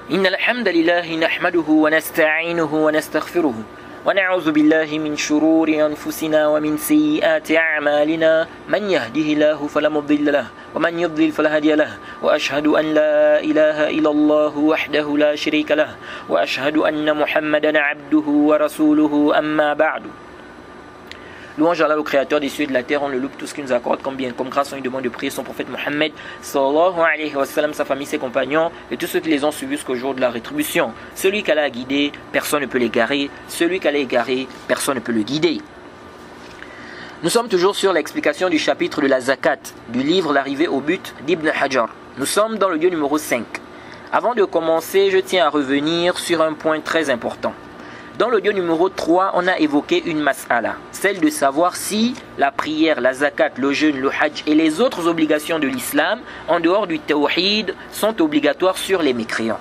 إن الحمد لله نحمده ونستعينه ونستغفره ونعوذ بالله من شرور أنفسنا ومن سيئات أعمالنا من يهده الله فلا مضل له ومن يضلل فلا هادي له وأشهد أن لا إله إلا الله وحده لا شريك له وأشهد أن محمدا عبده ورسوله أما بعد. Louange à Allah, au Créateur des cieux et de la terre, on le loue tout ce qu'il nous accorde comme bien, comme grâce, on lui demande de prier son prophète Mohammed, sallallahu alayhi wa sallam, sa famille, ses compagnons, et tous ceux qui les ont suivis jusqu'au jour de la rétribution. Celui qu'Allah a guidé, personne ne peut l'égarer. Celui qu'Allah a égaré, personne ne peut le guider. Nous sommes toujours sur l'explication du chapitre de la zakat, du livre L'arrivée au but d'Ibn Hajar. Nous sommes dans le lieu numéro 5. Avant de commencer, je tiens à revenir sur un point très important. Dans l'audio numéro 3, on a évoqué une mas'ala, celle de savoir si la prière, la zakat, le jeûne, le hajj et les autres obligations de l'islam, en dehors du tawhid, sont obligatoires sur les mécréants.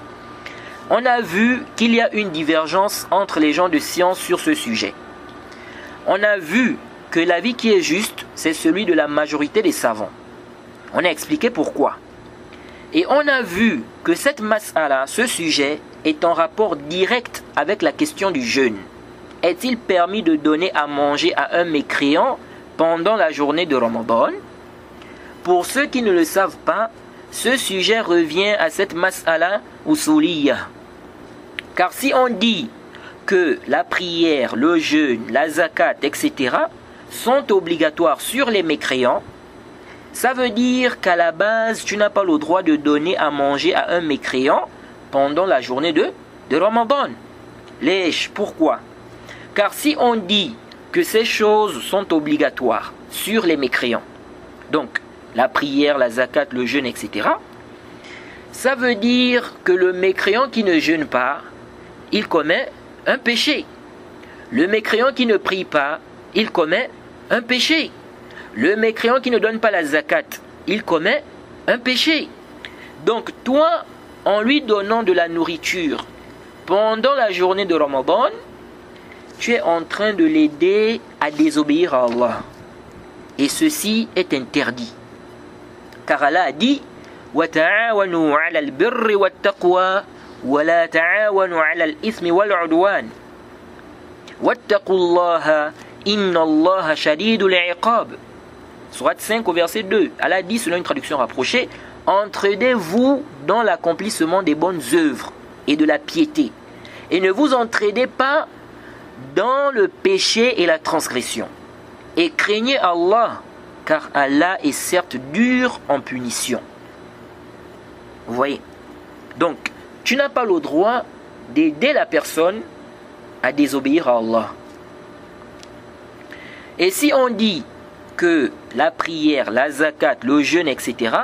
On a vu qu'il y a une divergence entre les gens de science sur ce sujet. On a vu que l'avis qui est juste, c'est celui de la majorité des savants. On a expliqué pourquoi. Et on a vu que cette mas'ala, ce sujet, est en rapport direct avec la question du jeûne. Est-il permis de donner à manger à un mécréant pendant la journée de Ramadan? Pour ceux qui ne le savent pas, ce sujet revient à cette mas'ala usuliyya. Car si on dit que la prière, le jeûne, la zakat, etc. sont obligatoires sur les mécréants, ça veut dire qu'à la base, tu n'as pas le droit de donner à manger à un mécréant pendant la journée de Ramadan. Lèche, pourquoi? Car si on dit que ces choses sont obligatoires sur les mécréants, donc la prière, la zakat, le jeûne, etc., ça veut dire que le mécréant qui ne jeûne pas, il commet un péché. Le mécréant qui ne prie pas, il commet un péché. Le mécréant qui ne donne pas la zakat, il commet un péché. Donc toi, en lui donnant de la nourriture pendant la journée de Ramadan, tu es en train de l'aider à désobéir à Allah. Et ceci est interdit. Car Allah a dit وَتَعَاوَنُوا عَلَى الْبِرِّ وَالتَّقْوَى وَلَا تَعَاوَنُوا عَلَى الْإِثْمِ وَالْعُدْوَانِ وَاتَّقُوا اللَّهَ إِنَّ اللَّهَ شَدِيدُ الْعِقَابِ. Sourate 5 au verset 2. Allah dit, selon une traduction rapprochée, entraidez-vous dans l'accomplissement des bonnes œuvres et de la piété. Et ne vous entraidez pas dans le péché et la transgression. Et craignez Allah, car Allah est certes dur en punition. Vous voyez? Donc, tu n'as pas le droit d'aider la personne à désobéir à Allah. Et si on dit que la prière, la zakat, le jeûne, etc.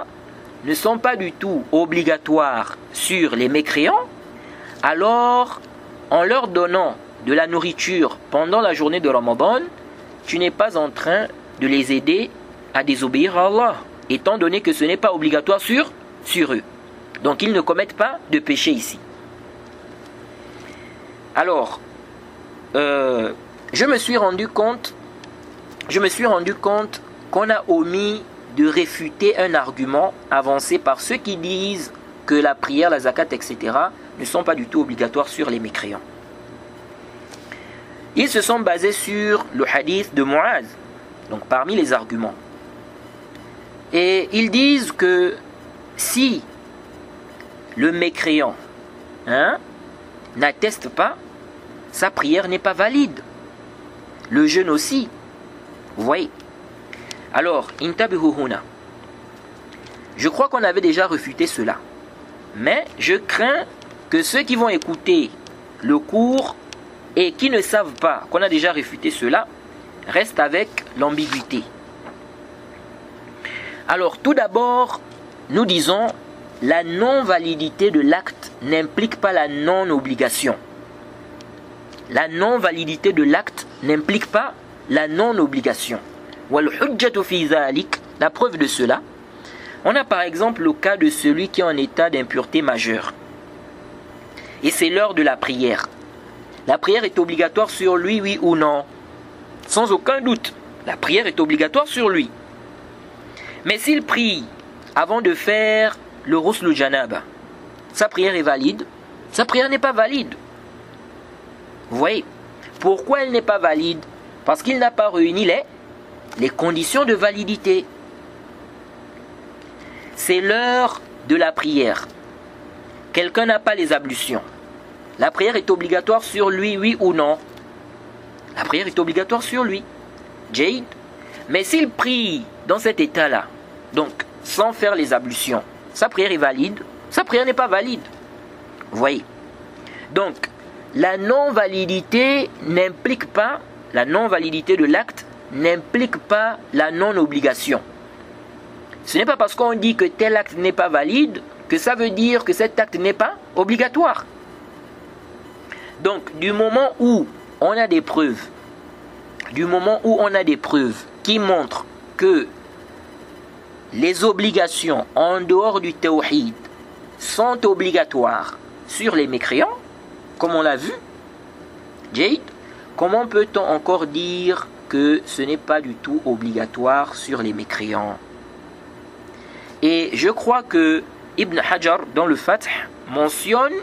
ne sont pas du tout obligatoires sur les mécréants, alors en leur donnant de la nourriture pendant la journée de Ramadan, tu n'es pas en train de les aider à désobéir à Allah, étant donné que ce n'est pas obligatoire sur eux. Donc ils ne commettent pas de péché ici. Alors, je me suis rendu compte qu'on a omis de réfuter un argument avancé par ceux qui disent que la prière, la zakat, etc. ne sont pas du tout obligatoires sur les mécréants. Ils se sont basés sur le hadith de Muaz, donc parmi les arguments. Et ils disent que si le mécréant n'atteste pas, sa prière n'est pas valide. Le jeûne aussi. Vous voyez? Alors, intabihuhuna. Je crois qu'on avait déjà refuté cela. Mais je crains que ceux qui vont écouter le cours et qui ne savent pas qu'on a déjà refuté cela restent avec l'ambiguïté. Alors, tout d'abord, nous disons la non-validité de l'acte n'implique pas la non-obligation. La non-validité de l'acte n'implique pas la non-obligation. La preuve de cela, on a par exemple le cas de celui qui est en état d'impureté majeure. Et c'est l'heure de la prière. La prière est obligatoire sur lui, oui ou non? Sans aucun doute, la prière est obligatoire sur lui. Mais s'il prie avant de faire le ghusl janaba, sa prière est valide? sa prière n'est pas valide. Vous voyez? Pourquoi elle n'est pas valide? Parce qu'il n'a pas réuni les conditions de validité. C'est l'heure de la prière. Quelqu'un n'a pas les ablutions. La prière est obligatoire sur lui, oui ou non? La prière est obligatoire sur lui. Jade. Mais s'il prie dans cet état-là, donc sans faire les ablutions, sa prière est valide, sa prière n'est pas valide. Vous voyez? Donc, la non-validité n'implique pas, la non-validité de l'acte n'implique pas la non-obligation. Ce n'est pas parce qu'on dit que tel acte n'est pas valide que ça veut dire que cet acte n'est pas obligatoire. Donc, du moment où on a des preuves, qui montrent que les obligations en dehors du tawhid sont obligatoires sur les mécréants, comme on l'a vu, Jade, comment peut-on encore dire que ce n'est pas du tout obligatoire sur les mécréants? Et je crois que Ibn Hajar, dans le Fath, mentionne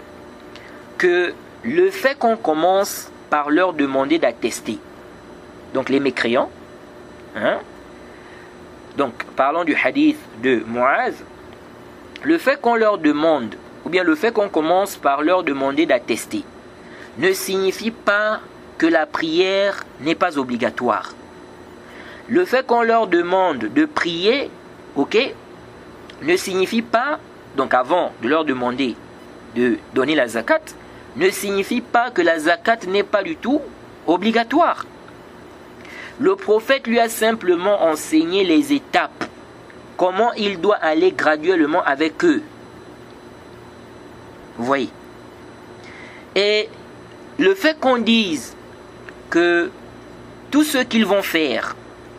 que le fait qu'on commence par leur demander d'attester, donc les mécréants, donc parlons du hadith de Muaz, le fait qu'on leur demande, ou bien le fait qu'on commence par leur demander d'attester, ne signifie pas que la prière n'est pas obligatoire. Le fait qu'on leur demande de prier, ok, ne signifie pas, donc avant de leur demander de donner la zakat, ne signifie pas que la zakat n'est pas du tout obligatoire. Le prophète lui a simplement enseigné les étapes, comment il doit aller graduellement avec eux. Vous voyez? Et le fait qu'on dise que tout ce qu'ils vont faire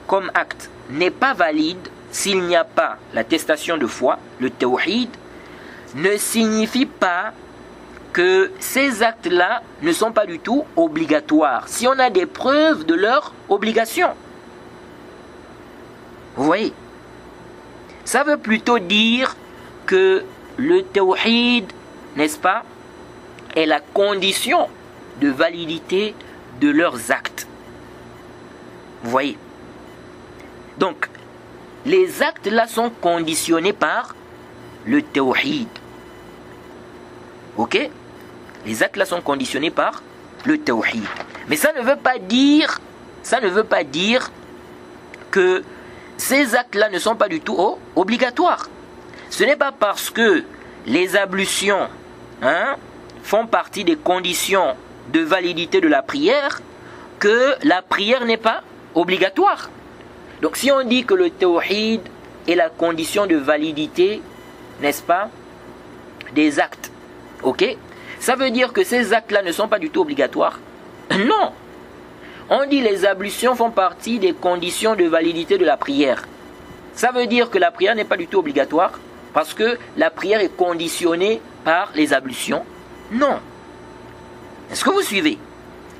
comme acte n'est pas valide s'il n'y a pas l'attestation de foi, le tawhid, ne signifie pas que ces actes-là ne sont pas du tout obligatoires, si on a des preuves de leur obligation. Vous voyez? Ça veut plutôt dire que le tawhid, n'est-ce pas, est la condition de validité de leurs actes. Vous voyez? Donc, les actes-là sont conditionnés par le tawhid. Ok? Les actes-là sont conditionnés par le tawhid. Mais ça ne veut pas dire que ces actes-là ne sont pas du tout obligatoires. Ce n'est pas parce que les ablutions font partie des conditions de validité de la prière que la prière n'est pas obligatoire. Donc si on dit que le tawhid est la condition de validité, n'est-ce pas, des actes, ok, ça veut dire que ces actes-là ne sont pas du tout obligatoires? Non. On dit les ablutions font partie des conditions de validité de la prière. Ça veut dire que la prière n'est pas du tout obligatoire parce que la prière est conditionnée par les ablutions? Non. Est-ce que vous suivez?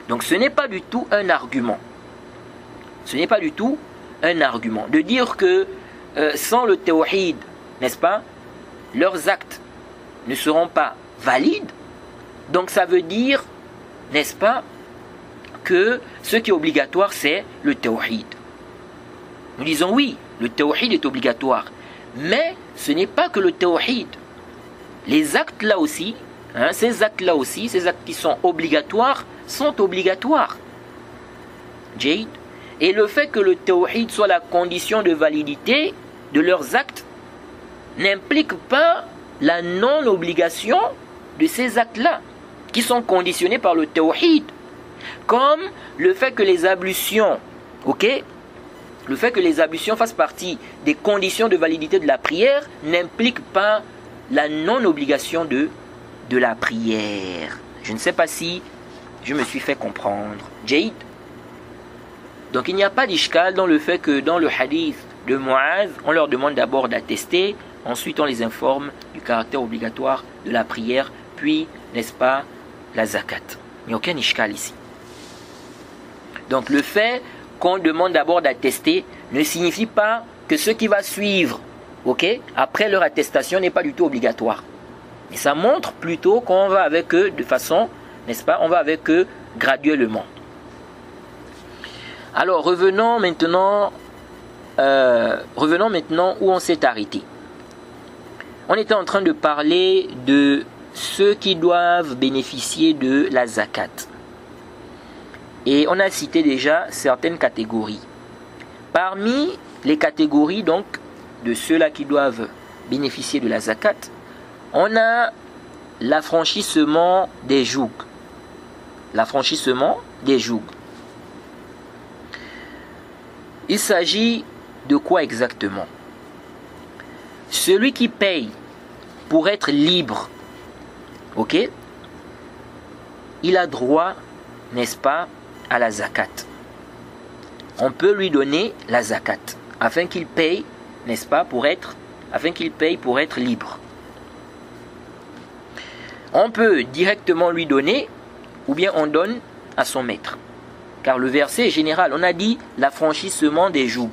Donc ce n'est pas du tout un argument. Ce n'est pas du tout un argument de dire que sans le tawhid, n'est-ce pas, leurs actes ne seront pas valides. Donc ça veut dire, n'est-ce pas, que ce qui est obligatoire c'est le tawhid. Nous disons oui, le tawhid est obligatoire, mais ce n'est pas que le tawhid. Les actes là aussi, ces actes qui sont obligatoires, sont obligatoires. Jade. Et le fait que le tawhid soit la condition de validité de leurs actes n'implique pas la non-obligation de ces actes-là, qui sont conditionnés par le tawhid. Comme le fait que les ablutions, ok, le fait que les ablutions fassent partie des conditions de validité de la prière n'implique pas la non-obligation de la prière. Je ne sais pas si je me suis fait comprendre. Jade. Donc il n'y a pas d'ishkal dans le fait que dans le hadith de Muaz, on leur demande d'abord d'attester, ensuite on les informe du caractère obligatoire de la prière, puis, n'est-ce pas, la zakat. Il n'y a aucun ishkal ici. Donc le fait qu'on demande d'abord d'attester ne signifie pas que ce qui va suivre, ok, après leur attestation n'est pas du tout obligatoire. Mais ça montre plutôt qu'on va avec eux de façon, n'est-ce pas, on va avec eux graduellement. Alors revenons maintenant où on s'est arrêté. On était en train de parler de ceux qui doivent bénéficier de la zakat. Et on a cité déjà certaines catégories. Parmi les catégories donc de ceux-là qui doivent bénéficier de la zakat, on a l'affranchissement des jougs. L'affranchissement des jougs. Il s'agit de quoi exactement? Celui qui paye pour être libre, ok, il a droit, n'est-ce pas, à la zakat. On peut lui donner la zakat afin qu'il paye, n'est-ce pas, afin qu'il paye pour être libre. On peut directement lui donner ou bien on donne à son maître. Car le verset est général. On a dit l'affranchissement des jougs.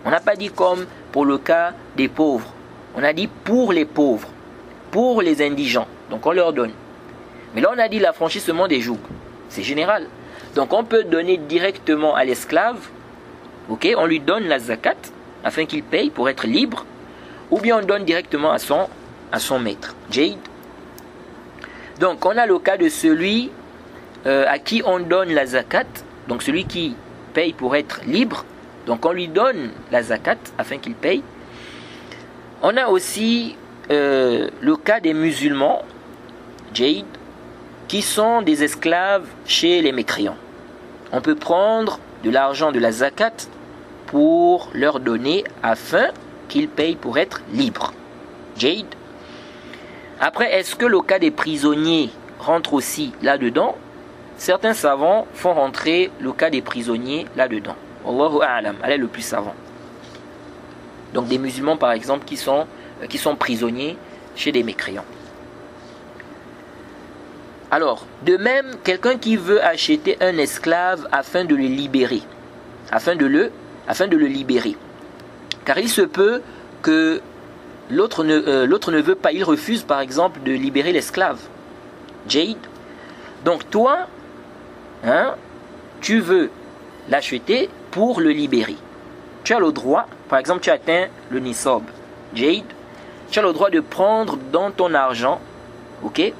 On n'a pas dit comme pour le cas des pauvres. On a dit pour les pauvres, pour les indigents. Donc on leur donne. Mais là on a dit l'affranchissement des jougs. C'est général. Donc on peut donner directement à l'esclave. Ok, on lui donne la zakat afin qu'il paye pour être libre. Ou bien on donne directement à son maître. Jade. Donc on a le cas de celui à qui on donne la zakat. Donc celui qui paye pour être libre. Donc on lui donne la zakat afin qu'il paye. On a aussi le cas des musulmans, Jade, qui sont des esclaves chez les mécréants. On peut prendre de l'argent de la zakat pour leur donner afin qu'ils payent pour être libres. Jade. Après, est-ce que le cas des prisonniers rentre aussi là-dedans? Certains savants font rentrer le cas des prisonniers là-dedans. Wallahu a'lam, elle est le plus savant. Donc des musulmans par exemple qui sont prisonniers chez des mécréants. Alors, de même, quelqu'un qui veut acheter un esclave afin de le libérer, afin de le libérer. Car il se peut que l'autre ne veut pas, il refuse par exemple de libérer l'esclave. Jade. Donc toi, tu veux l'acheter pour le libérer. Tu as le droit, par exemple tu atteins le nisab, Jade, tu as le droit de prendre dans ton argent, ok,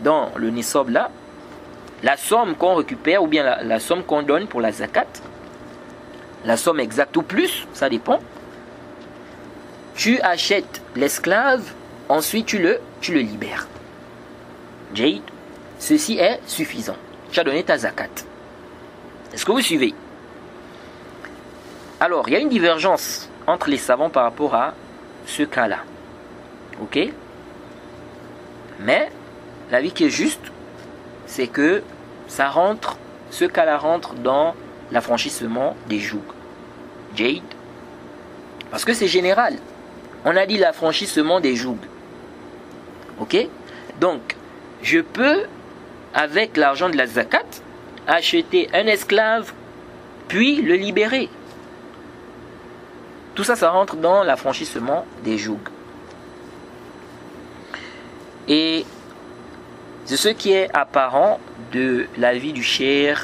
dans le nisab là, la somme qu'on récupère ou bien la somme qu'on donne pour la zakat, la somme exacte ou plus, ça dépend. Tu achètes l'esclave, ensuite tu le libères. Jade, ceci est suffisant. Tu as donné ta zakat. Est-ce que vous suivez? Alors, il y a une divergence entre les savants par rapport à ce cas-là. Ok? Mais, l'avis qui est juste, c'est que ce cas-là rentre dans l'affranchissement des jougs. Jade. Parce que c'est général. On a dit l'affranchissement des jougs. Ok? Donc, je peux, avec l'argent de la zakat, acheter un esclave, puis le libérer. Tout ça, ça rentre dans l'affranchissement des jougs. Et c'est ce qui est apparent de la vie du cheikh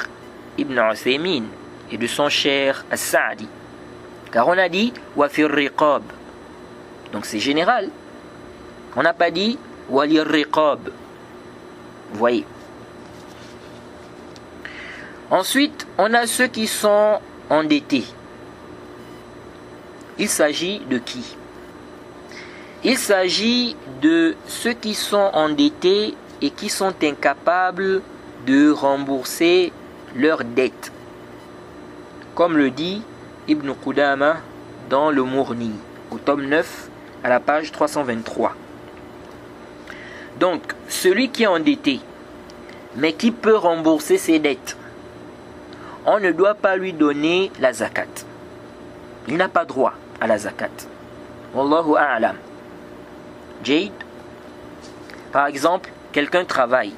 Ibn Uthaymin et de son cheikh As-Sa'di. Car on a dit wafir riqab. Donc c'est général. On n'a pas dit walir riqab. Vous voyez. Ensuite, on a ceux qui sont endettés. Il s'agit de qui? Il s'agit de ceux qui sont endettés et qui sont incapables de rembourser leurs dettes. Comme le dit Ibn Qudama dans le Mourni, au tome 9, à la page 323. Donc, celui qui est endetté, mais qui peut rembourser ses dettes, on ne doit pas lui donner la zakat. Il n'a pas droit à la zakat. Wallahu a'lam. Jade. Par exemple, quelqu'un travaille.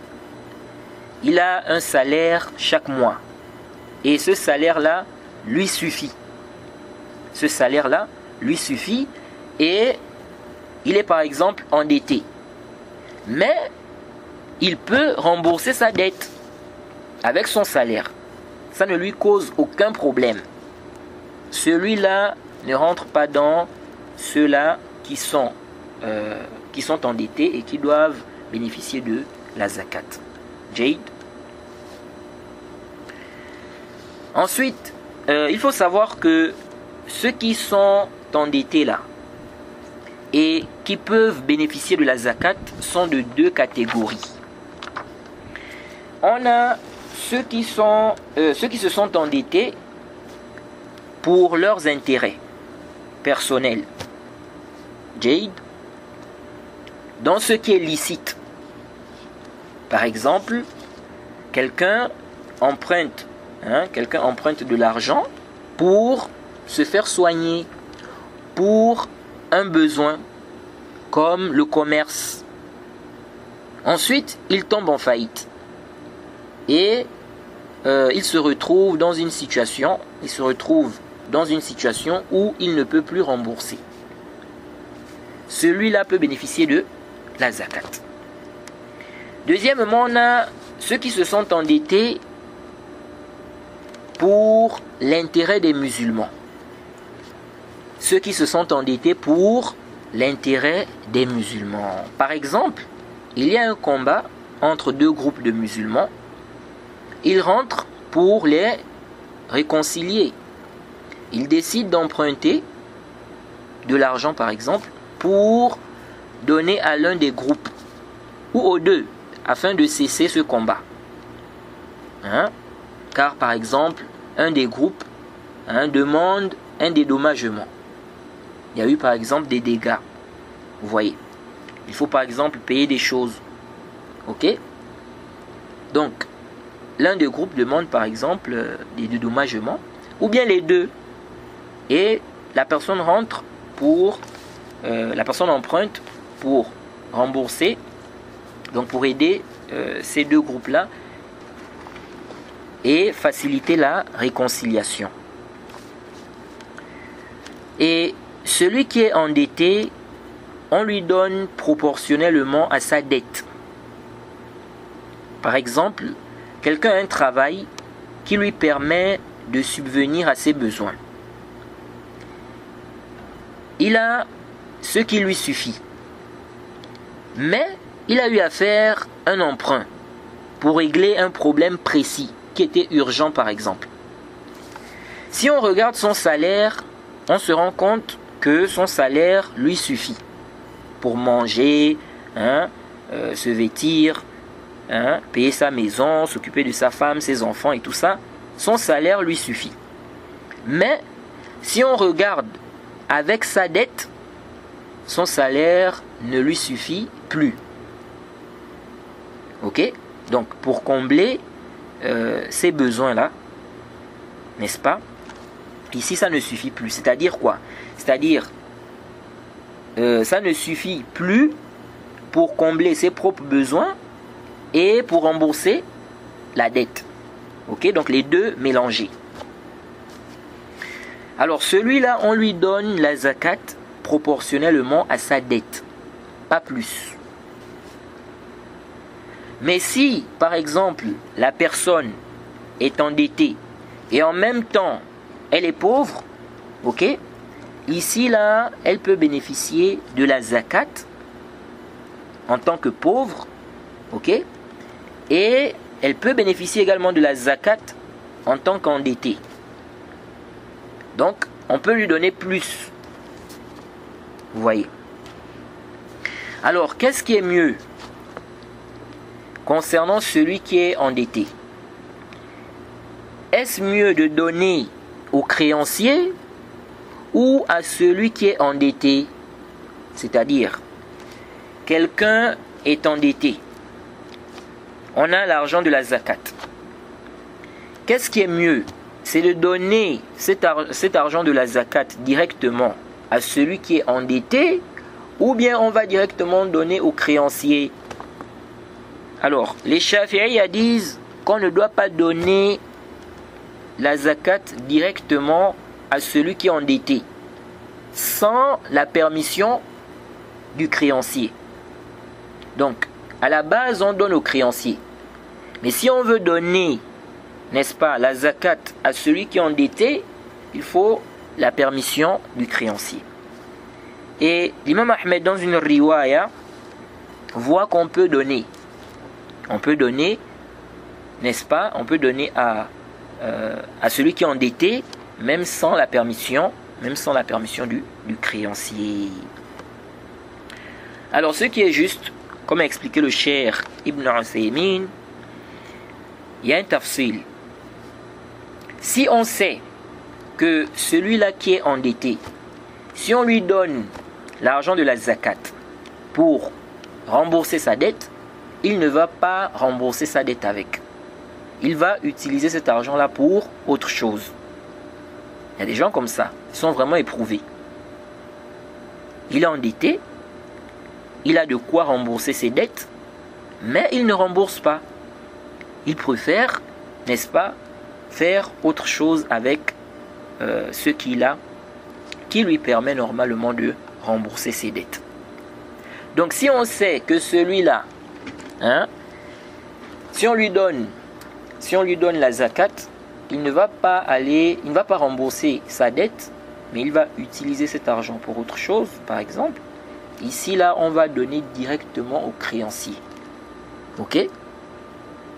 Il a un salaire chaque mois. Et ce salaire-là lui suffit. Ce salaire-là lui suffit et il est par exemple endetté, mais il peut rembourser sa dette avec son salaire. Ça ne lui cause aucun problème. Celui-là ne rentre pas dans ceux-là qui sont endettés et qui doivent bénéficier de la zakat. Jade. Ensuite, il faut savoir que ceux qui sont endettés là et qui peuvent bénéficier de la zakat sont de deux catégories. On a ceux qui se sont endettés pour leurs intérêts personnels. Jade. Dans ce qui est licite. Par exemple, quelqu'un emprunte de l'argent pour se faire soigner, pour un besoin, comme le commerce. Ensuite, il tombe en faillite. Et il se retrouve dans une situation où il ne peut plus rembourser. Celui-là peut bénéficier de la zakat. Deuxièmement, on a ceux qui se sont endettés pour l'intérêt des musulmans. Ceux qui se sont endettés pour l'intérêt des musulmans. Par exemple, il y a un combat entre deux groupes de musulmans. Ils rentrent pour les réconcilier. Ils décident d'emprunter de l'argent, par exemple, pour donner à l'un des groupes ou aux deux, afin de cesser ce combat. Car, par exemple, un des groupes demande un dédommagement. Il y a eu, par exemple, des dégâts. Vous voyez. Il faut, par exemple, payer des choses. Ok? Donc, l'un des groupes demande, par exemple, des dédommagements. Ou bien les deux. Et la personne rentre pour... la personne emprunte pour rembourser. Donc, pour aider ces deux groupes-là. Et faciliter la réconciliation. Et celui qui est endetté, on lui donne proportionnellement à sa dette. Par exemple, quelqu'un a un travail qui lui permet de subvenir à ses besoins. Il a ce qui lui suffit. Mais il a eu à faire un emprunt pour régler un problème précis qui était urgent, par exemple. Si on regarde son salaire, on se rend compte que son salaire lui suffit pour manger, se vêtir, payer sa maison, s'occuper de sa femme, ses enfants et tout ça. Son salaire lui suffit. Mais si on regarde avec sa dette, son salaire ne lui suffit plus. Ok? Donc pour combler ces besoins-là, n'est-ce pas? Ici, ça ne suffit plus. C'est-à-dire quoi? C'est-à-dire, ça ne suffit plus pour combler ses propres besoins et pour rembourser la dette. Ok? Donc, les deux mélangés. Alors, celui-là, on lui donne la zakat proportionnellement à sa dette. Pas plus. Mais si, par exemple, la personne est endettée et en même temps, elle est pauvre, ok? Ici, là, elle peut bénéficier de la zakat en tant que pauvre, ok? Et elle peut bénéficier également de la zakat en tant qu'endettée. Donc, on peut lui donner plus. Vous voyez? Alors, qu'est-ce qui est mieux concernant celui qui est endetté? Est-ce mieux de donner au créancier ou à celui qui est endetté? C'est-à-dire, quelqu'un est endetté. On a l'argent de la zakat. Qu'est-ce qui est mieux? C'est de donner cet argent de la zakat directement à celui qui est endetté, ou bien on va directement donner au créancier? Alors, les Shafi'iyya disent qu'on ne doit pas donner la zakat directement à celui qui est endetté, sans la permission du créancier. Donc, à la base, on donne au créancier. Mais si on veut donner, n'est-ce pas, la zakat à celui qui est endetté, il faut la permission du créancier. Et l'imam Ahmed, dans une riwaya, voit qu'on peut donner. On peut donner, n'est-ce pas, on peut donner à celui qui est endetté, même sans la permission du créancier. Alors, ce qui est juste, comme a expliqué le cheikh Ibn Uthaymin, il y a un tafsil. Si on sait que celui-là qui est endetté, si on lui donne l'argent de la zakat pour rembourser sa dette, il ne va pas rembourser sa dette avec. Il va utiliser cet argent-là pour autre chose. Il y a des gens comme ça, ils sont vraiment éprouvés. Il est endetté, il a de quoi rembourser ses dettes, mais il ne rembourse pas. Il préfère, n'est-ce pas, faire autre chose avec ce qu'il a, qui lui permet normalement de rembourser ses dettes. Donc si on sait que celui-là, si on lui donne la zakat, il ne va pas rembourser sa dette, mais il va utiliser cet argent pour autre chose, par exemple. Ici, là, on va donner directement au créancier. Ok?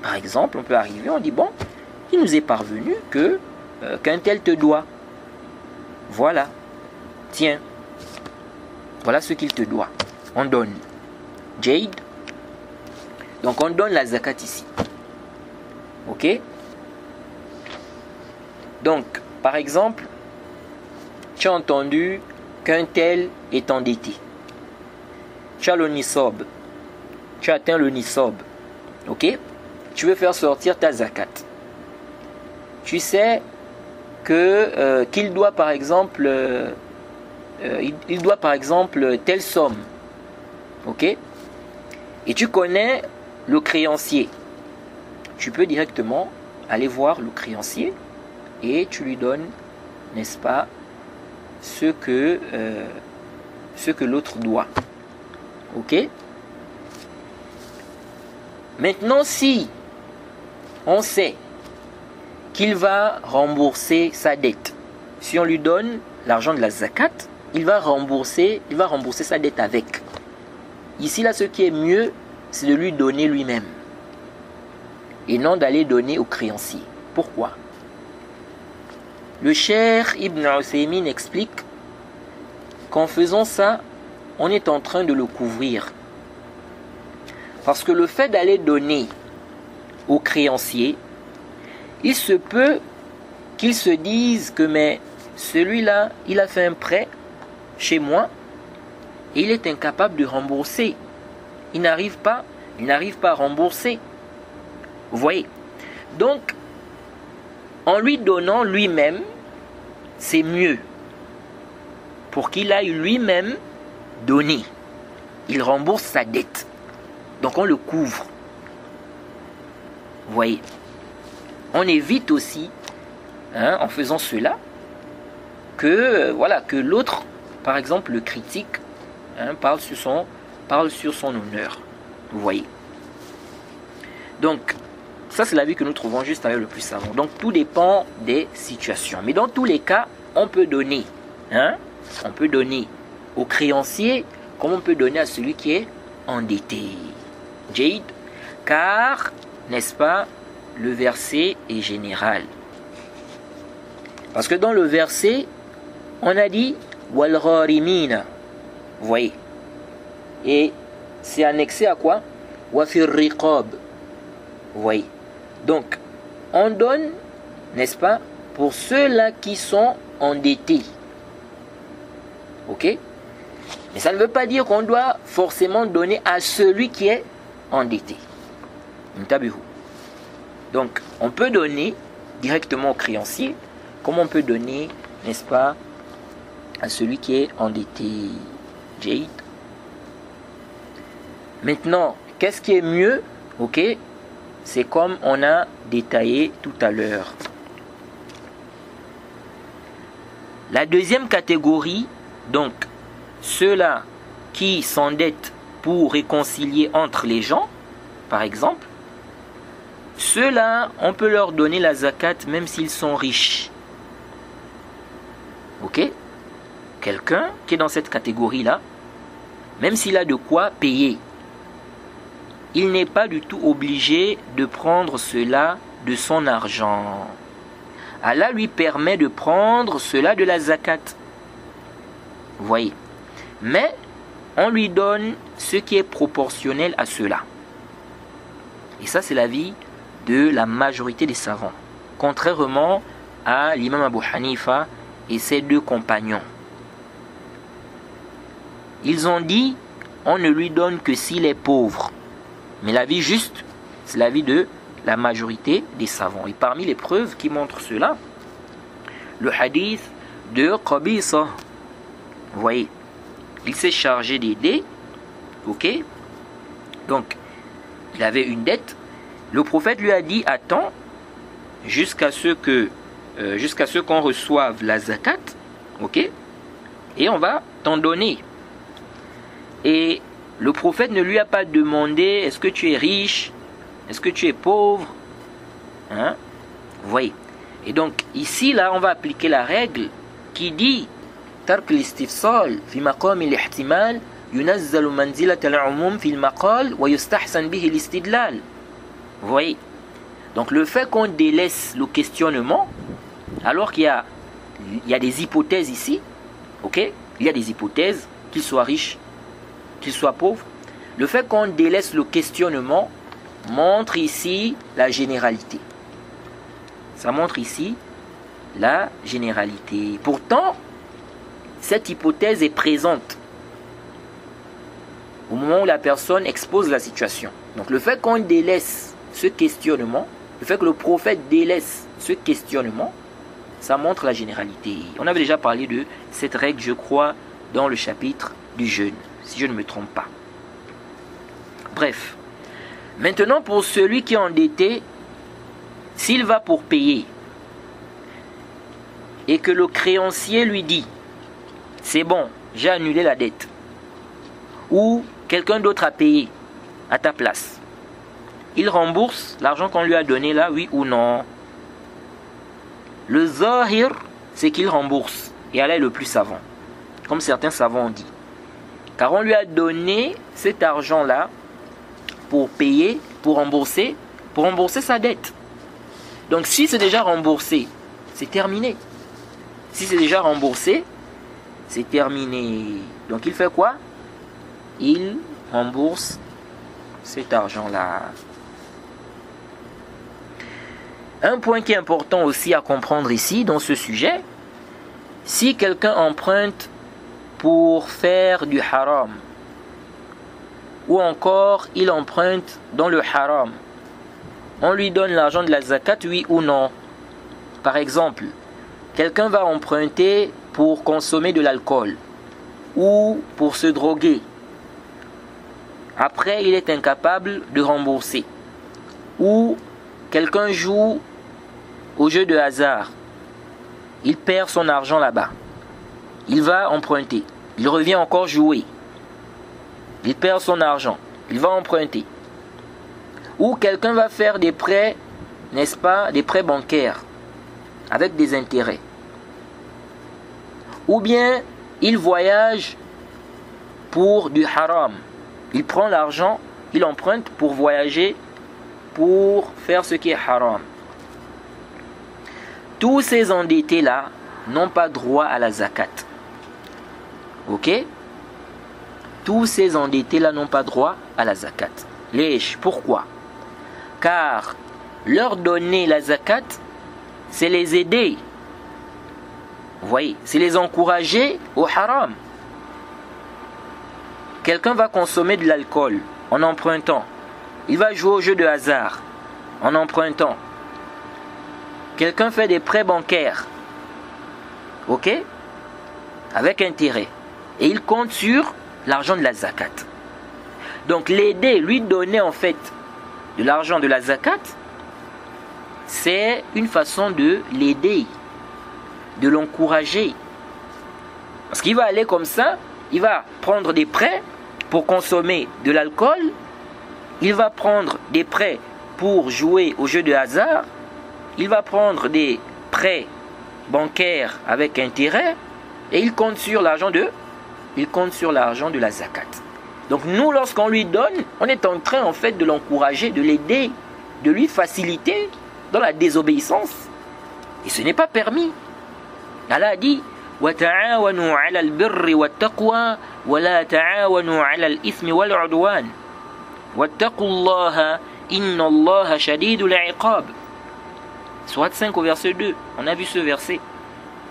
Par exemple, on peut arriver, on dit, bon, il nous est parvenu qu'un tel te doit. Voilà. Tiens. Voilà ce qu'il te doit. On donne. Jade. Donc, on donne la zakat ici. Ok? Donc, par exemple, tu as entendu qu'un tel est endetté. Tu as le nisab. Tu as atteint le nisab. Ok? Tu veux faire sortir ta zakat. Tu sais que qu'il doit par exemple telle somme. Ok? Et tu connais le créancier. Tu peux directement aller voir le créancier et tu lui donnes, n'est-ce pas, ce que l'autre doit. Ok? Maintenant, si on sait qu'il va rembourser sa dette, si on lui donne l'argent de la zakat, il va rembourser sa dette avec. Ici, là, ce qui est mieux, c'est de lui donner lui-même et non d'aller donner au créancier. Pourquoi? Le cheikh Ibn Uthaymin explique qu'en faisant ça, on est en train de le couvrir. Parce que le fait d'aller donner au créancier, il se peut qu'il se dise que mais celui-là, il a fait un prêt chez moi et il est incapable de rembourser. Il n'arrive pas à rembourser. Vous voyez? Donc, en lui donnant lui-même, c'est mieux. Pour qu'il aille lui-même donner. Il rembourse sa dette. Donc on le couvre. Vous voyez? On évite aussi, en faisant cela, que l'autre, par exemple, le critique, parle sur son honneur. Vous voyez? Donc, ça c'est l'avis que nous trouvons juste avec le plus savant. Donc tout dépend des situations. Mais dans tous les cas, on peut donner. On peut donner au créancier comme on peut donner à celui qui est endetté. Jade, car, n'est-ce pas, le verset est général. Parce que dans le verset, on a dit wal gharimina. Vous voyez? Et c'est annexé à quoi? Wa fir riqab. Vous voyez? Donc, on donne, n'est-ce pas, pour ceux-là qui sont endettés. Ok? Mais ça ne veut pas dire qu'on doit forcément donner à celui qui est endetté. Donc, on peut donner directement au créancier, comme on peut donner, n'est-ce pas, à celui qui est endetté. Jade. Maintenant, qu'est-ce qui est mieux? Ok? C'est comme on a détaillé tout à l'heure. La deuxième catégorie, donc, ceux-là qui s'endettent pour réconcilier entre les gens, par exemple, ceux-là, on peut leur donner la zakat même s'ils sont riches. Ok? Quelqu'un qui est dans cette catégorie-là, même s'il a de quoi payer, il n'est pas du tout obligé de prendre cela de son argent. Allah lui permet de prendre cela de la zakat. Vous voyez? Mais on lui donne ce qui est proportionnel à cela. Et ça, c'est l'avis de la majorité des savants, contrairement à l'imam Abu Hanifa et ses deux compagnons. Ils ont dit, on ne lui donne que s'il est pauvre. Mais l'avis juste, c'est l'avis de la majorité des savants. Et parmi les preuves qui montrent cela, le hadith de Qabisa. Vous voyez, il s'est chargé d'aider, ok? Donc, il avait une dette. Le prophète lui a dit, attends, jusqu'à ce qu'on reçoive la zakat, ok? Et on va t'en donner. Et le prophète ne lui a pas demandé, est-ce que tu es riche? Est-ce que tu es pauvre? Hein? Vous voyez? Et donc, ici, là, on va appliquer la règle qui dit ترك الاستفصال في مقام الاحتمال ينزل منزلة العموم في المقال ويستحسن به الاستدلال. Vous voyez? Donc, le fait qu'on délaisse le questionnement, alors qu'il y a des hypothèses ici, ok? Il y a des hypothèses, qu'il soit riche, qu'il soit pauvre. Le fait qu'on délaisse le questionnement montre ici la généralité. Ça montre ici la généralité. Pourtant, cette hypothèse est présente au moment où la personne expose la situation. Donc le fait qu'on délaisse ce questionnement, le fait que le prophète délaisse ce questionnement, ça montre la généralité. On avait déjà parlé de cette règle, je crois, dans le chapitre du jeûne, si je ne me trompe pas. Bref, maintenant pour celui qui est endetté, s'il va pour payer et que le créancier lui dit « c'est bon, j'ai annulé la dette » ou quelqu'un d'autre a payé à ta place, il rembourse l'argent qu'on lui a donné là, oui ou non? Le zahir, c'est qu'il rembourse, et Allah est le plus savant, comme certains savants ont dit, car on lui a donné cet argent-là pour payer, pour rembourser sa dette. Donc si c'est déjà remboursé, c'est terminé. Si c'est déjà remboursé, c'est terminé. Donc il fait quoi? Il rembourse cet argent-là. Un point qui est important aussi à comprendre ici, dans ce sujet, si quelqu'un emprunte pour faire du haram, ou encore il emprunte dans le haram, on lui donne l'argent de la zakat, oui ou non? Par exemple, quelqu'un va emprunter pour consommer de l'alcool ou pour se droguer. Après, il est incapable de rembourser. Ou quelqu'un joue au jeu de hasard. Il perd son argent là-bas. Il va emprunter. Il revient encore jouer. Il perd son argent. Il va emprunter. Ou quelqu'un va faire des prêts, n'est-ce pas, des prêts bancaires avec des intérêts. Ou bien il voyage pour du haram. Il prend l'argent, il emprunte pour voyager, pour faire ce qui est haram. Tous ces endettés-là n'ont pas droit à la zakat. Ok? Tous ces endettés-là n'ont pas droit à la zakat. Pourquoi? Car leur donner la zakat, c'est les aider. Vous voyez, c'est les encourager au haram. Quelqu'un va consommer de l'alcool en empruntant. Il va jouer au jeu de hasard en empruntant. Quelqu'un fait des prêts bancaires. Ok? Avec intérêt. Et il compte sur l'argent de la zakat. Donc l'aider, lui donner en fait de l'argent de la zakat, c'est une façon de l'aider, de l'encourager. Parce qu'il va aller comme ça, il va prendre des prêts pour consommer de l'alcool, il va prendre des prêts pour jouer aux jeux de hasard, il va prendre des prêts bancaires avec intérêt et il compte sur l'argent de la zakat. Donc nous, lorsqu'on lui donne, on est en train en fait de l'encourager, de l'aider, de lui faciliter dans la désobéissance. Et ce n'est pas permis. Allah a dit وَتَعَاوَنُوا عَلَى الْبِرِّ وَالتَّقْوَى وَلَا تَعَاوَنُوا عَلَى الْإِثْمِ وَالْعُدْوَانِ وَاتَّقُوا اللَّهَ إِنَّ اللَّهَ شَدِيدُ الْعِقَابِ. Sourate 5 au verset 2. On a vu ce verset.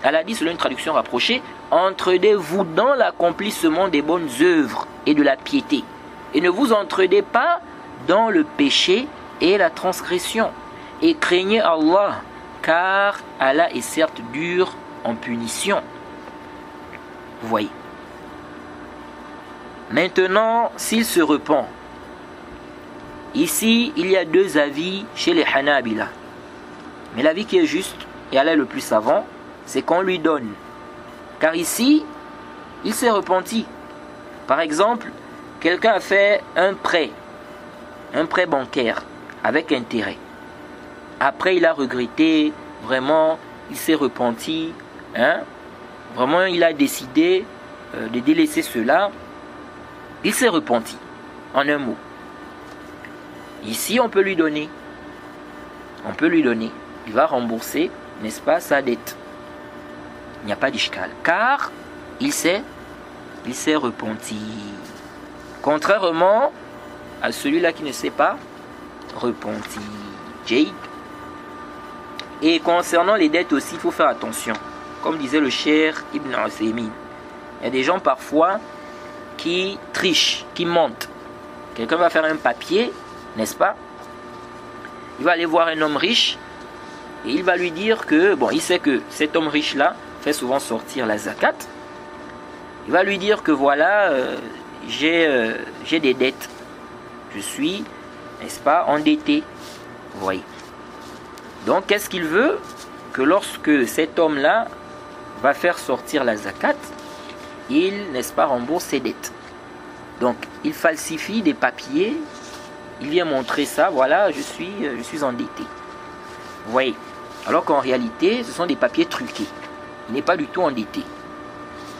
Allah dit, selon une traduction rapprochée, entredez-vous dans l'accomplissement des bonnes œuvres et de la piété, et ne vous entredez pas dans le péché et la transgression, et craignez Allah, car Allah est certes dur en punition. Vous voyez. Maintenant, s'il se repent, ici il y a deux avis chez les Hanabila, mais l'avis qui est juste, et Allah est le plus savant, c'est qu'on lui donne. Car ici, il s'est repenti. Par exemple, quelqu'un a fait un prêt bancaire avec intérêt. Après, il a regretté, vraiment, il s'est repenti. Vraiment, il a décidé de délaisser cela. Il s'est repenti, en un mot. Ici, on peut lui donner. On peut lui donner. Il va rembourser, n'est-ce pas, sa dette. Il n'y a pas d'ishkal, car il s'est repenti. Contrairement à celui-là qui ne s'est pas repenti. Jade. Et concernant les dettes aussi, il faut faire attention. Comme disait le cher Ibn Uthaymin, il y a des gens parfois qui trichent, qui mentent. Quelqu'un va faire un papier, n'est-ce pas? Il va aller voir un homme riche et il va lui dire que, bon, il sait que cet homme riche-là fait souvent sortir la zakat. Il va lui dire que voilà, j'ai des dettes. Je suis, n'est-ce pas, endetté. Vous voyez. Donc, qu'est-ce qu'il veut? Que lorsque cet homme-là va faire sortir la zakat, il, n'est-ce pas, rembourse ses dettes. Donc, il falsifie des papiers. Il vient montrer ça, voilà, je suis endetté. Vous voyez. Alors qu'en réalité, ce sont des papiers truqués. Il n'est pas du tout endetté.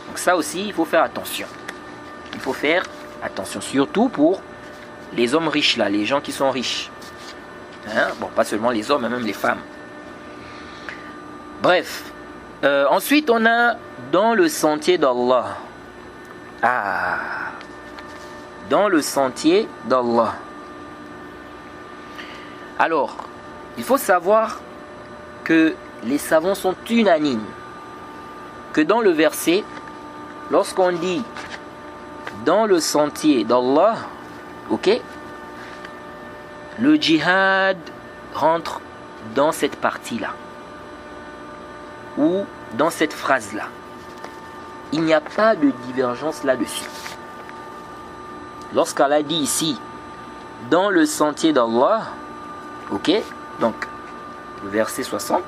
Donc ça aussi, il faut faire attention. Il faut faire attention, surtout pour les hommes riches là, les gens qui sont riches. Bon, pas seulement les hommes, mais même les femmes. Bref. Ensuite, on a dans le sentier d'Allah. Dans le sentier d'Allah. Alors, il faut savoir que les savants sont unanimes que dans le verset, lorsqu'on dit dans le sentier d'Allah, ok, le djihad rentre dans cette partie-là ou dans cette phrase-là. Il n'y a pas de divergence là-dessus. Lorsqu'Allah dit ici dans le sentier d'Allah, ok, donc le verset 60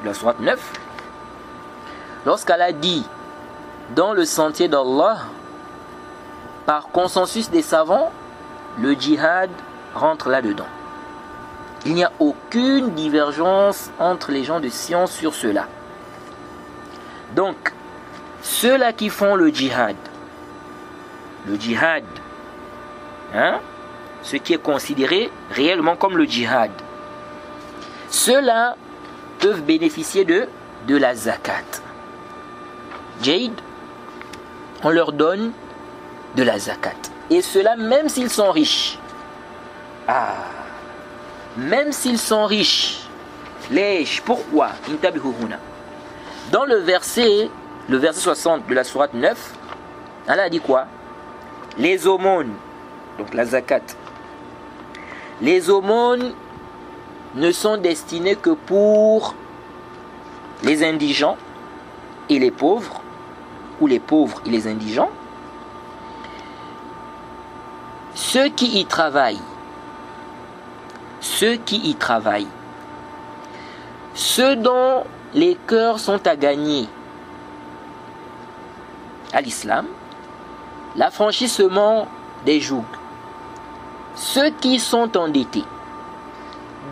de la sourate 9, lorsqu'Allah dit dans le sentier d'Allah, par consensus des savants, le djihad rentre là-dedans. Il n'y a aucune divergence entre les gens de science sur cela. Donc, ceux-là qui font le djihad, ce qui est considéré réellement comme le djihad, ceux-là peuvent bénéficier de la zakat. Jade, on leur donne de la zakat. Et cela même s'ils sont riches. Même s'ils sont riches. Pourquoi? Dans le verset 60 de la sourate 9, Allah a dit quoi? Les aumônes, donc la zakat, les aumônes ne sont destinées que pour les indigents et les pauvres, ou les pauvres et les indigents, ceux qui y travaillent, ceux dont les cœurs sont à gagner à l'islam, l'affranchissement des jougs. Ceux qui sont endettés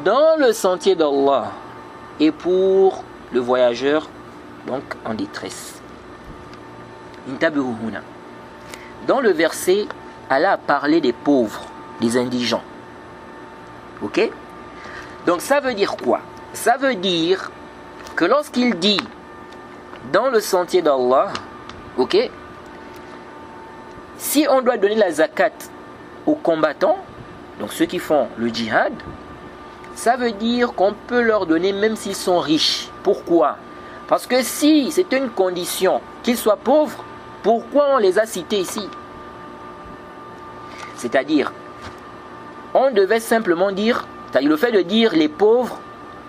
dans le sentier d'Allah et pour le voyageur donc en détresse. Dans le verset, Allah a parlé des pauvres, des indigents. Ok? Donc ça veut dire quoi? Ça veut dire que lorsqu'il dit dans le sentier d'Allah, ok, si on doit donner la zakat aux combattants, donc ceux qui font le djihad, ça veut dire qu'on peut leur donner même s'ils sont riches. Pourquoi? Parce que si c'est une condition qu'ils soient pauvres, pourquoi on les a cités ici? C'est-à-dire, on devait simplement dire, c'est-à-dire le fait de dire les pauvres,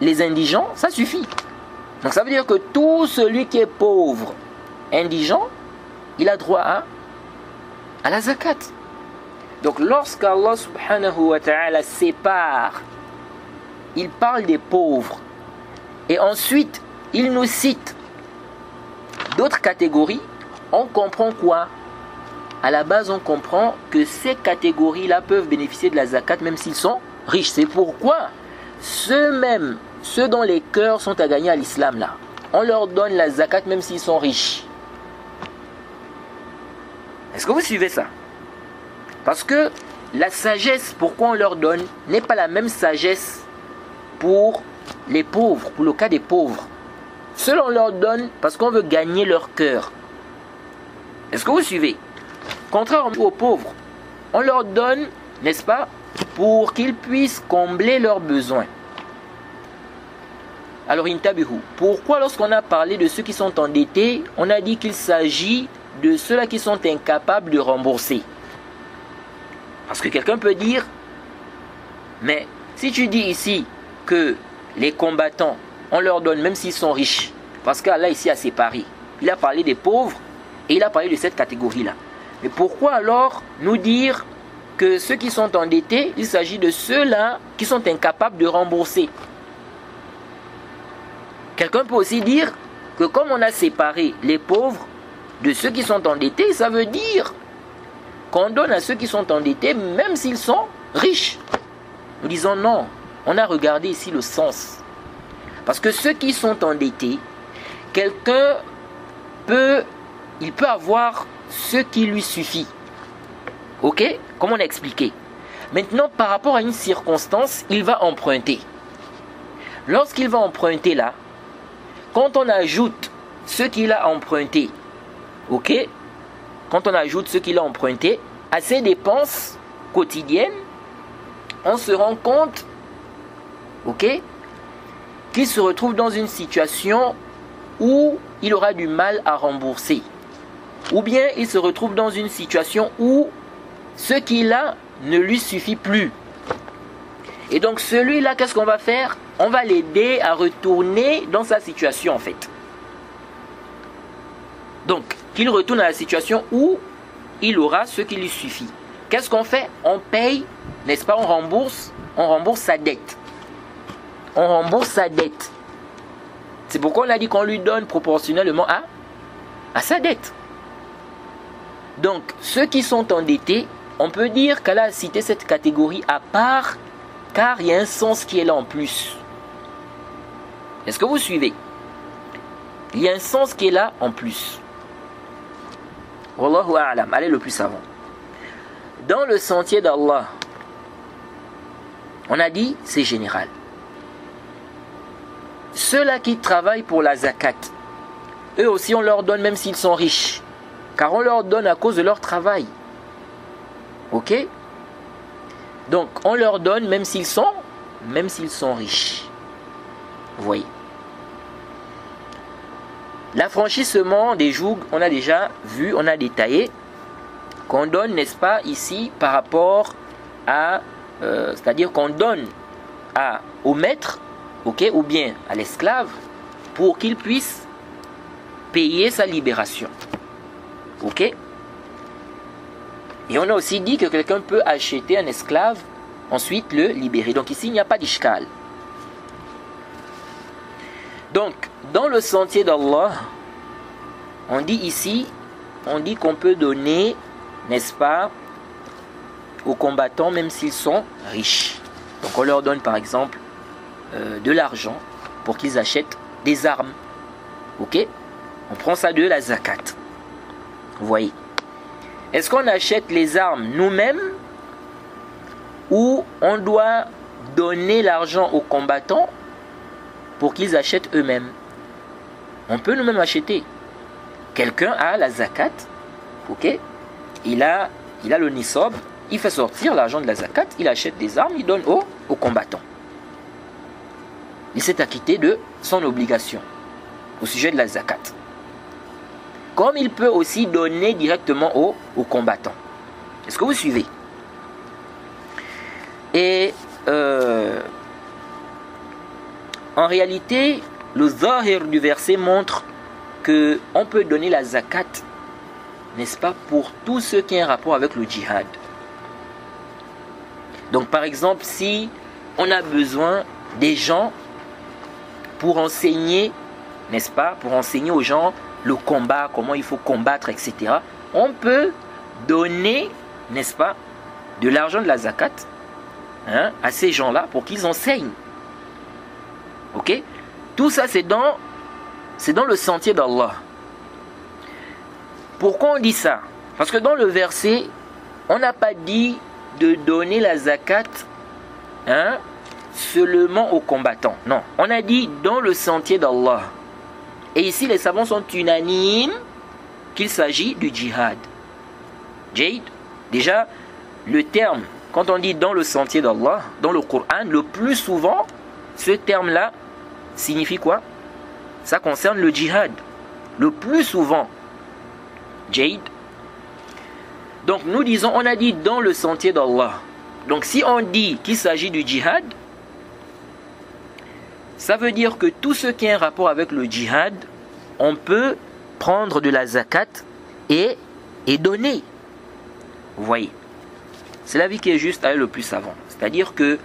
les indigents, ça suffit. Donc ça veut dire que tout celui qui est pauvre, indigent, il a droit à la zakat. Donc lorsqu'Allah subhanahu wa ta'ala sépare, il parle des pauvres et ensuite il nous cite d'autres catégories, on comprend quoi? À la base, on comprend que ces catégories-là peuvent bénéficier de la zakat même s'ils sont riches. C'est pourquoi ceux dont les cœurs sont à gagner à l'islam, là, on leur donne la zakat même s'ils sont riches. Est-ce que vous suivez ça? Parce que la sagesse, pourquoi on leur donne, n'est pas la même sagesse pour les pauvres, pour le cas des pauvres. Ceux on leur donne parce qu'on veut gagner leur cœur. Est-ce que vous suivez? Contrairement aux pauvres, on leur donne, n'est-ce pas, pour qu'ils puissent combler leurs besoins. Alors, intabihu, pourquoi lorsqu'on a parlé de ceux qui sont endettés, on a dit qu'il s'agit de ceux-là qui sont incapables de rembourser? Parce que quelqu'un peut dire, mais si tu dis ici que les combattants, on leur donne même s'ils sont riches, parce qu'Allah ici a séparé, il a parlé des pauvres et il a parlé de cette catégorie-là. Mais pourquoi alors nous dire que ceux qui sont endettés, il s'agit de ceux-là qui sont incapables de rembourser? Quelqu'un peut aussi dire que comme on a séparé les pauvres de ceux qui sont endettés, ça veut dire qu'on donne à ceux qui sont endettés même s'ils sont riches. Nous disons non, on a regardé ici le sens. Parce que ceux qui sont endettés, quelqu'un peut avoir ce qui lui suffit. Ok? Comme on a expliqué. Maintenant, par rapport à une circonstance, il va emprunter. Lorsqu'il va emprunter là, quand on ajoute ce qu'il a emprunté, ok? Quand on ajoute ce qu'il a emprunté à ses dépenses quotidiennes, on se rend compte, ok, qu'il se retrouve dans une situation où il aura du mal à rembourser. Ou bien il se retrouve dans une situation où ce qu'il a ne lui suffit plus. Et donc celui-là, qu'est-ce qu'on va faire? On va l'aider à retourner dans sa situation en fait. Donc, qu'il retourne à la situation où il aura ce qui lui suffit. Qu'est-ce qu'on fait? On paye, n'est-ce pas? On rembourse sa dette. On rembourse sa dette. C'est pourquoi on a dit qu'on lui donne proportionnellement à sa dette. Donc, ceux qui sont endettés, on peut dire qu'Allah a cité cette catégorie à part, car il y a un sens qui est là en plus. Est-ce que vous suivez? Il y a un sens qui est là en plus. Wallahu a'lam, allez le plus savant. Dans le sentier d'Allah, on a dit, c'est général. Ceux-là qui travaillent pour la zakat, eux aussi on leur donne même s'ils sont riches. Car on leur donne à cause de leur travail. Ok? Donc on leur donne même s'ils sont riches. Vous voyez? L'affranchissement des jougs, on a déjà vu, on a détaillé qu'on donne, n'est-ce pas, ici par rapport à, c'est-à-dire qu'on donne au maître, ok, ou bien à l'esclave, pour qu'il puisse payer sa libération. Ok? Et on a aussi dit que quelqu'un peut acheter un esclave, ensuite le libérer. Donc ici, il n'y a pas d'ishkal. Donc, dans le sentier d'Allah, on dit ici, on dit qu'on peut donner n'est-ce pas, aux combattants, même s'ils sont riches. Donc on leur donne par exemple de l'argent pour qu'ils achètent des armes. Ok? On prend ça de la zakat. Vous voyez? Est-ce qu'on achète les armes nous-mêmes ou on doit donner l'argent aux combattants pour qu'ils achètent eux-mêmes? On peut nous-mêmes acheter. Quelqu'un a la zakat, ok? Il a le nisab, il fait sortir l'argent de la zakat, il achète des armes, il donne aux combattants. Il s'est acquitté de son obligation au sujet de la zakat. Comme il peut aussi donner directement aux combattants. Est-ce que vous suivez? Et en réalité, le zahir du verset montre qu'on peut donner la zakat, n'est-ce pas, pour tout ce qui a un rapport avec le djihad. Donc par exemple, si on a besoin des gens pour enseigner, n'est-ce pas, pour enseigner aux gens le combat, comment il faut combattre, etc. On peut donner, n'est-ce pas, de l'argent de la zakat à ces gens-là pour qu'ils enseignent. Ok? Tout ça, c'est dans le sentier d'Allah. Pourquoi on dit ça? Parce que dans le verset, on n'a pas dit de donner la zakat seulement aux combattants. Non, on a dit dans le sentier d'Allah. Et ici, les savants sont unanimes qu'il s'agit du djihad. Jade, déjà, le terme, quand on dit dans le sentier d'Allah, dans le Coran, le plus souvent, ce terme-là signifie quoi? Ça concerne le djihad. Le plus souvent. Jade. Donc nous disons, on a dit dans le sentier d'Allah. Donc si on dit qu'il s'agit du djihad, ça veut dire que tout ce qui a un rapport avec le djihad, on peut prendre de la zakat et donner. Vous voyez? C'est l'avis qui est juste le plus savant. C'est-à-dire que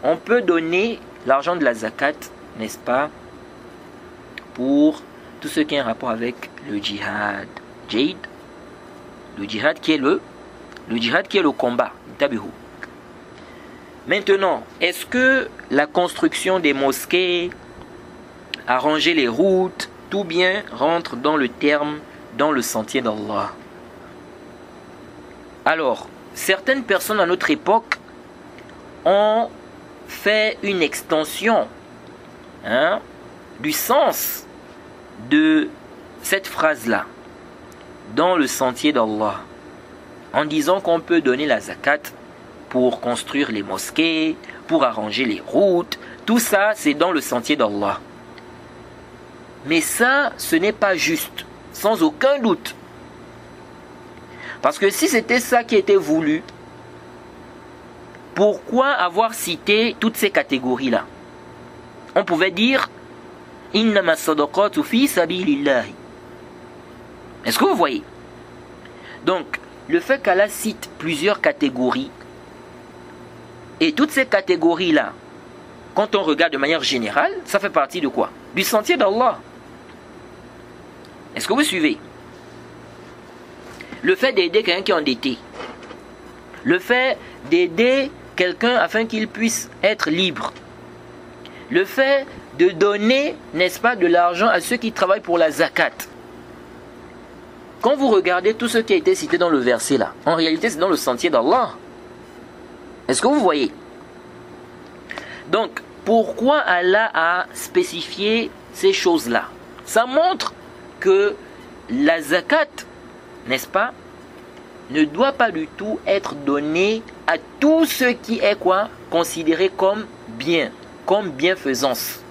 on peut donner l'argent de la zakat, n'est-ce pas, pour tout ce qui a un rapport avec le djihad. Jade. Le djihad qui est le combat. Maintenant, est-ce que la construction des mosquées, arranger les routes, tout bien rentre dans le terme, dans le sentier d'Allah? Alors, certaines personnes à notre époque ont fait une extension du sens de cette phrase-là, dans le sentier d'Allah, en disant qu'on peut donner la zakat pour construire les mosquées, pour arranger les routes. Tout ça, c'est dans le sentier d'Allah. Mais ça, ce n'est pas juste, sans aucun doute. Parce que si c'était ça qui était voulu, pourquoi avoir cité toutes ces catégories-là? On pouvait dire « Innama sadaqatu fi sabilillahi ». Est-ce que vous voyez? Donc, le fait qu'Allah cite plusieurs catégories, et toutes ces catégories-là, quand on regarde de manière générale, ça fait partie de quoi? Du sentier d'Allah. Est-ce que vous suivez? Le fait d'aider quelqu'un qui est endetté, le fait d'aider quelqu'un afin qu'il puisse être libre, le fait de donner, n'est-ce pas, de l'argent à ceux qui travaillent pour la zakat. Quand vous regardez tout ce qui a été cité dans le verset là, en réalité c'est dans le sentier d'Allah. Est-ce que vous voyez? Donc, pourquoi Allah a spécifié ces choses-là? Ça montre que la zakat, n'est-ce pas, ne doit pas du tout être donnée à tout ce qui est quoi? Considéré comme bien, comme bienfaisance.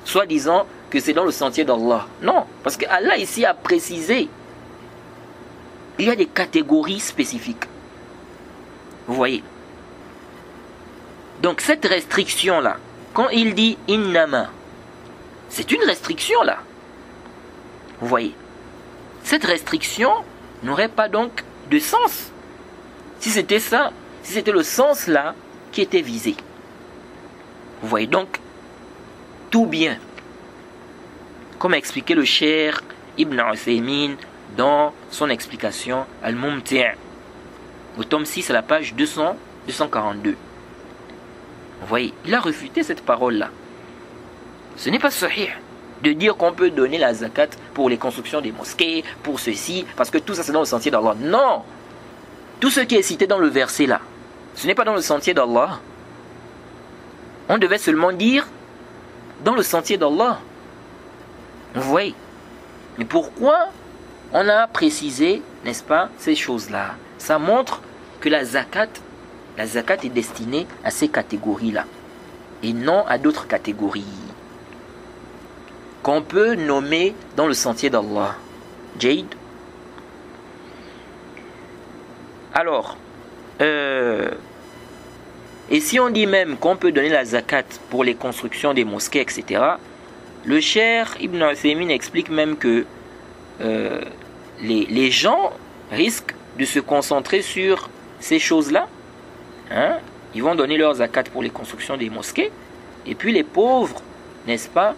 Soit disant que c'est dans le sentier d'Allah. Non, parce que Allah ici a précisé. Il y a des catégories spécifiques. Vous voyez? Donc cette restriction-là, quand il dit « innama », c'est une restriction là. Vous voyez? Cette restriction n'aurait pas donc de sens. Si c'était ça, si c'était le sens là qui était visé. Vous voyez donc, tout bien. Comme a expliqué le cher Ibn Uthaymin, dans son explication Al-Mumti', au tome 6 à la page 242. Vous voyez, il a refuté cette parole-là. Ce n'est pas sahih de dire qu'on peut donner la zakat pour les constructions des mosquées, pour ceci, parce que tout ça c'est dans le sentier d'Allah. Non! Tout ce qui est cité dans le verset là, ce n'est pas dans le sentier d'Allah. On devait seulement dire dans le sentier d'Allah. Vous voyez? Mais pourquoi on a précisé, n'est-ce pas, ces choses-là? Ça montre que la zakat est destinée à ces catégories-là et non à d'autres catégories qu'on peut nommer dans le sentier d'Allah. Jade. Alors, et si on dit même qu'on peut donner la zakat pour les constructions des mosquées, etc., le cher Ibn Uthaymin explique même que les gens risquent de se concentrer sur ces choses-là. Ils vont donner leur zakat pour les constructions des mosquées, et puis les pauvres, n'est-ce pas,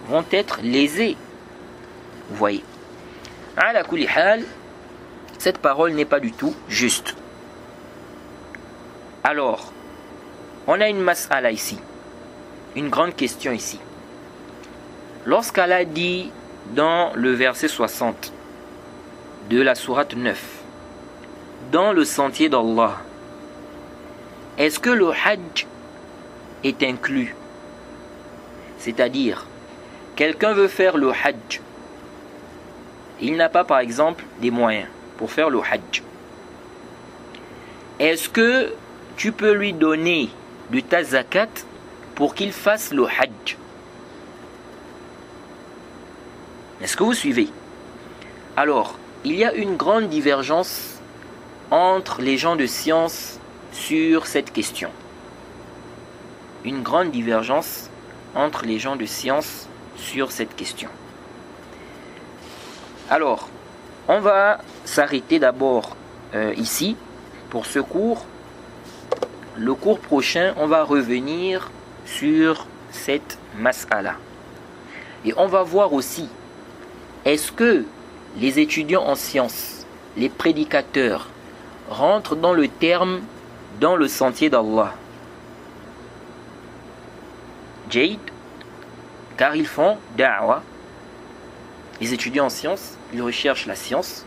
vont être lésés. Vous voyez. Ala kulli hal, cette parole n'est pas du tout juste. Alors, on a une mas'ala ici, une grande question ici. Lorsqu'Allah dit dans le verset 60 de la sourate 9, dans le sentier d'Allah, est-ce que le hajj est inclus? C'est-à-dire, quelqu'un veut faire le hajj. Il n'a pas, par exemple, des moyens pour faire le hajj. Est-ce que tu peux lui donner de ta zakat pour qu'il fasse le hajj? Est-ce que vous suivez? Alors, il y a une grande divergence entre les gens de science sur cette question. Une grande divergence entre les gens de science sur cette question. Alors, on va s'arrêter d'abord ici pour ce cours. Le cours prochain, on va revenir sur cette mas'ala. Et on va voir aussi, est-ce que les étudiants en sciences, les prédicateurs, rentrent dans le terme dans le sentier d'Allah? Jade, car ils font da'wa. Les étudiants en sciences, ils recherchent la science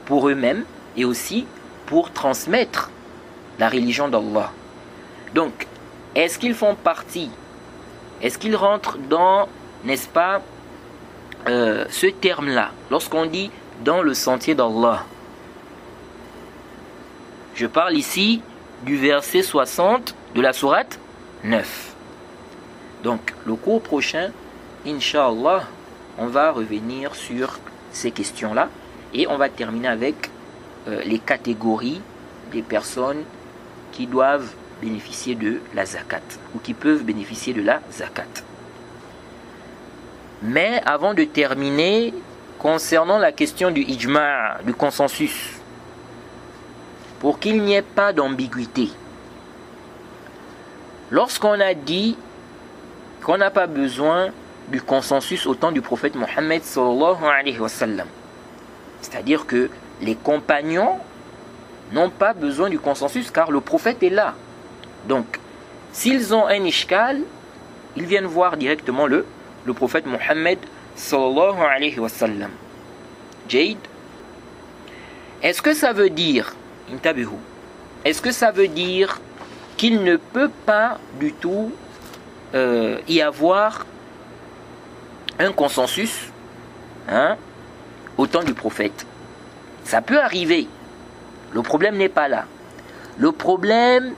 pour eux-mêmes et aussi pour transmettre la religion d'Allah. Donc, est-ce qu'ils font partie, est-ce qu'ils rentrent dans, n'est-ce pas, ce terme-là, lorsqu'on dit dans le sentier d'Allah? Je parle ici du verset 60 de la sourate 9. Donc, le cours prochain, Inch'Allah, on va revenir sur ces questions-là et on va terminer avec les catégories des personnes qui doivent bénéficier de la zakat ou qui peuvent bénéficier de la zakat. Mais avant de terminer, concernant la question du ijma', du consensus, pour qu'il n'y ait pas d'ambiguïté, lorsqu'on a dit qu'on n'a pas besoin du consensus au temps du prophète Mohammed sallallahu alayhi wa sallam, c'est-à-dire que les compagnons n'ont pas besoin du consensus car le prophète est là. Donc, s'ils ont un ishkal, ils viennent voir directement le prophète Mohammed sallallahu alayhi wa sallam. Jade, est-ce que ça veut dire, intabihu, est-ce que ça veut dire qu'il ne peut pas du tout y avoir un consensus au temps du prophète? Ça peut arriver. Le problème n'est pas là. Le problème,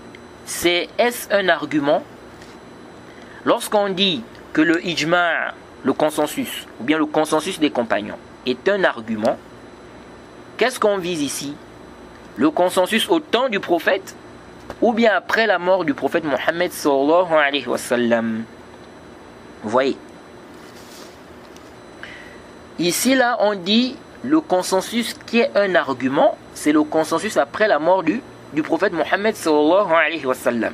c'est est-ce un argument? Lorsqu'on dit que le ijma', le consensus, ou bien le consensus des compagnons, est un argument, qu'est-ce qu'on vise ici? Le consensus au temps du prophète ou bien après la mort du prophète Mohammed sallallahu alayhi wa sallam? Vous voyez? Ici, là, on dit le consensus qui est un argument, c'est le consensus après la mort du prophète Mohammed sallallahu alayhi wa sallam.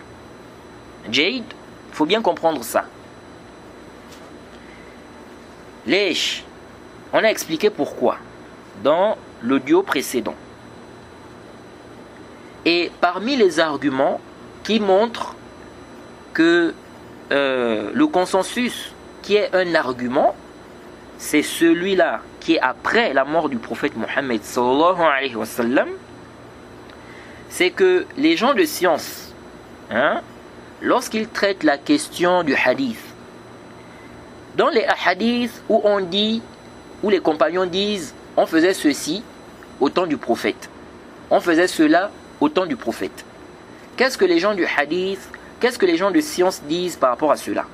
Jade, il faut bien comprendre ça. Lèche, on a expliqué pourquoi. dans l'audio précédent. Et parmi les arguments qui montrent que le consensus qui est un argument, c'est celui-là qui est après la mort du prophète Mohammed sallallahu alayhi wa sallam, c'est que les gens de science, lorsqu'ils traitent la question du hadith, dans les hadiths où on dit, où les compagnons disent, on faisait ceci au temps du prophète, on faisait cela au temps du prophète. Qu'est-ce que les gens du hadith, qu'est-ce que les gens de science disent par rapport à cela?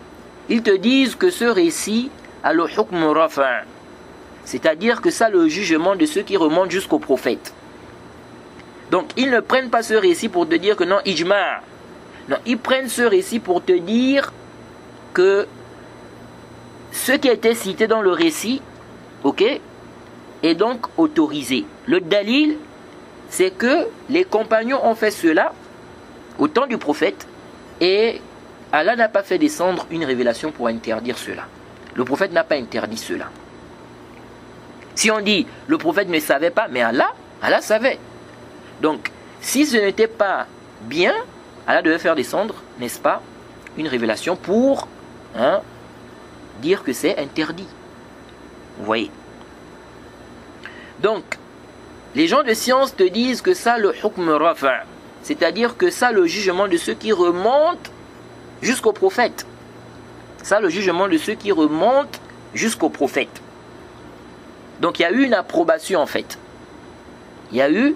Ils te disent que ce récit a le hukm rafa', c'est-à-dire que ça le jugement de ceux qui remontent jusqu'au prophète. Donc ils ne prennent pas ce récit pour te dire que non, ijma'. Non, ils prennent ce récit pour te dire que ce qui a été cité dans le récit, ok, est donc autorisé. Le dalil, c'est que les compagnons ont fait cela au temps du prophète et Allah n'a pas fait descendre une révélation pour interdire cela. Le prophète n'a pas interdit cela. Si on dit le prophète ne savait pas, mais Allah savait. Donc, si ce n'était pas bien, Allah devait faire descendre, n'est-ce pas, une révélation pour dire que c'est interdit. Vous voyez. Donc, les gens de science te disent que ça, le hukm rafa', c'est-à-dire que ça, le jugement de ceux qui remontent jusqu'au prophète. Ça, le jugement de ceux qui remontent jusqu'au prophète. Donc, il y a eu une approbation, en fait. Il y a eu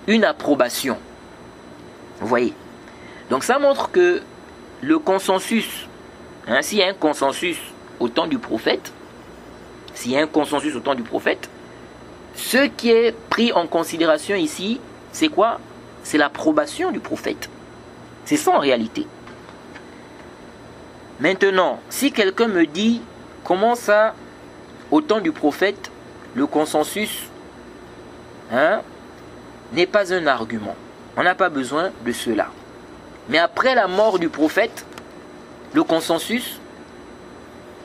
une approbation. Vous voyez. Donc, ça montre que le consensus, s'il y a un consensus au temps du prophète, s'il y a un consensus au temps du prophète, ce qui est pris en considération ici, c'est quoi? C'est l'approbation du prophète. C'est ça en réalité. Maintenant, si quelqu'un me dit comment ça, au temps du prophète, le consensus n'est pas un argument. On n'a pas besoin de cela. Mais après la mort du prophète, le consensus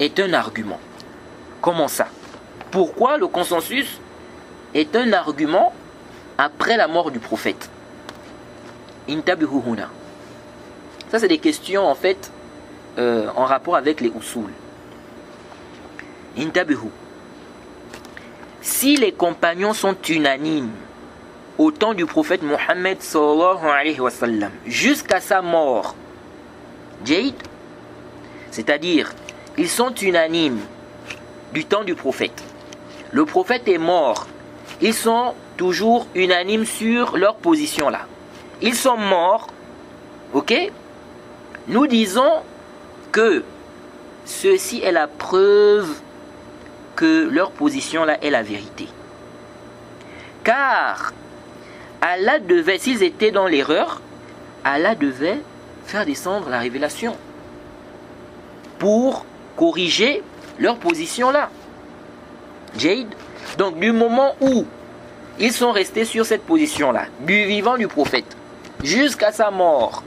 est un argument. Comment ça? Pourquoi le consensus est un argument après la mort du prophète? Intabihu huna. Ça, c'est des questions en fait en rapport avec les usul. Intabihu. Si les compagnons sont unanimes au temps du prophète Mohammed sallallahu alayhi wa sallam jusqu'à sa mort, Jayd, c'est-à-dire ils sont unanimes du temps du prophète. Le prophète est mort. Ils sont toujours unanimes sur leur position là. Ils sont morts, ok? Nous disons que ceci est la preuve que leur position là est la vérité. Car Allah devait, s'ils étaient dans l'erreur, Allah devait faire descendre la révélation pour corriger leur position là. Jayd. Donc du moment où ils sont restés sur cette position là, du vivant du prophète, jusqu'à sa mort,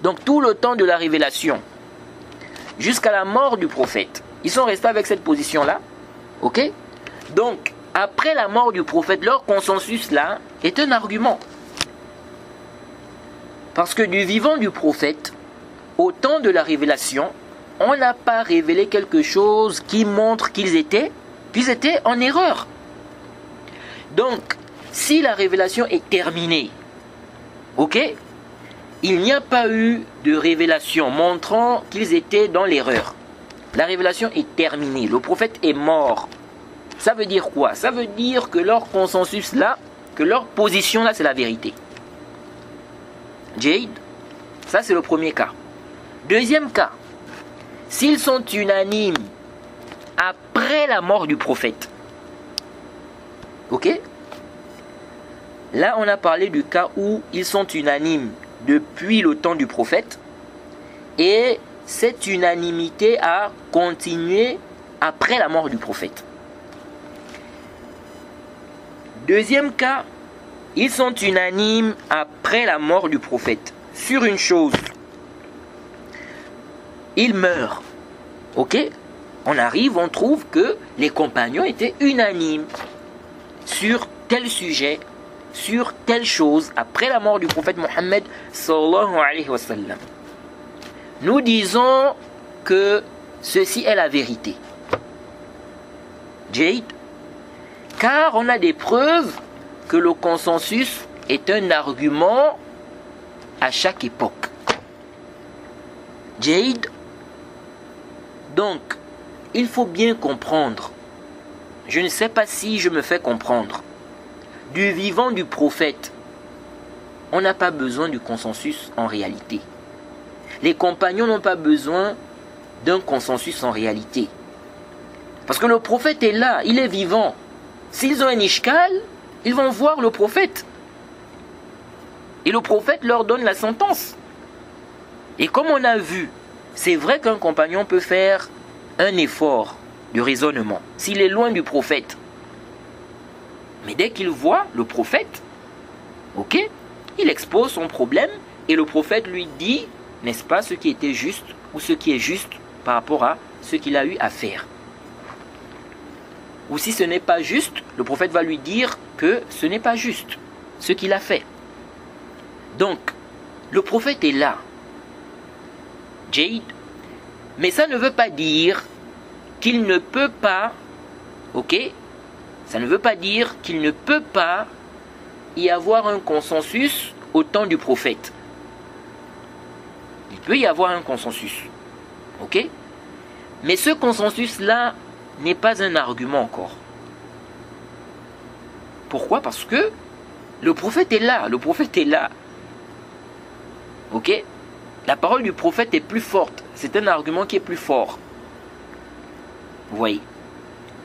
donc tout le temps de la révélation, jusqu'à la mort du prophète, ils sont restés avec cette position là, ok? Donc après la mort du prophète, leur consensus là est un argument. Parce que du vivant du prophète, au temps de la révélation, on n'a pas révélé quelque chose qui montre qu'ils étaient en erreur. Donc, si la révélation est terminée, ok, il n'y a pas eu de révélation montrant qu'ils étaient dans l'erreur. La révélation est terminée, le prophète est mort. Ça veut dire quoi? Ça veut dire que leur consensus là, que leur position là, c'est la vérité. Jayd, ça c'est le premier cas. Deuxième cas, s'ils sont unanimes après la mort du prophète, ok? Là, on a parlé du cas où ils sont unanimes depuis le temps du prophète et cette unanimité a continué après la mort du prophète. Deuxième cas, ils sont unanimes après la mort du prophète sur une chose. Il meurt. Ok? On arrive, on trouve que les compagnons étaient unanimes. sur tel sujet, sur telle chose, après la mort du prophète Mohammed sallallahu alayhi wa sallam. Nous disons que ceci est la vérité. Jade, car on a des preuves que le consensus est un argument à chaque époque. Jade, donc, il faut bien comprendre, je ne sais pas si je me fais comprendre, du vivant du prophète, on n'a pas besoin du consensus en réalité. Les compagnons n'ont pas besoin d'un consensus en réalité. Parce que le prophète est là, il est vivant. S'ils ont un ishkal, ils vont voir le prophète. Et le prophète leur donne la sentence. Et comme on a vu, c'est vrai qu'un compagnon peut faire un effort de raisonnement s'il est loin du prophète. Mais dès qu'il voit le prophète, ok, il expose son problème et le prophète lui dit, n'est-ce pas, ce qui était juste ou ce qui est juste par rapport à ce qu'il a eu à faire. Ou si ce n'est pas juste, le prophète va lui dire que ce n'est pas juste ce qu'il a fait. Donc, le prophète est là, Jade, mais ça ne veut pas dire qu'il ne peut pas, ok, ça ne veut pas dire qu'il ne peut pas y avoir un consensus au temps du prophète. Il peut y avoir un consensus, ok, mais ce consensus-là n'est pas un argument encore. Pourquoi? Parce que le prophète est là, le prophète est là. Ok? La parole du prophète est plus forte. C'est un argument qui est plus fort. Vous voyez?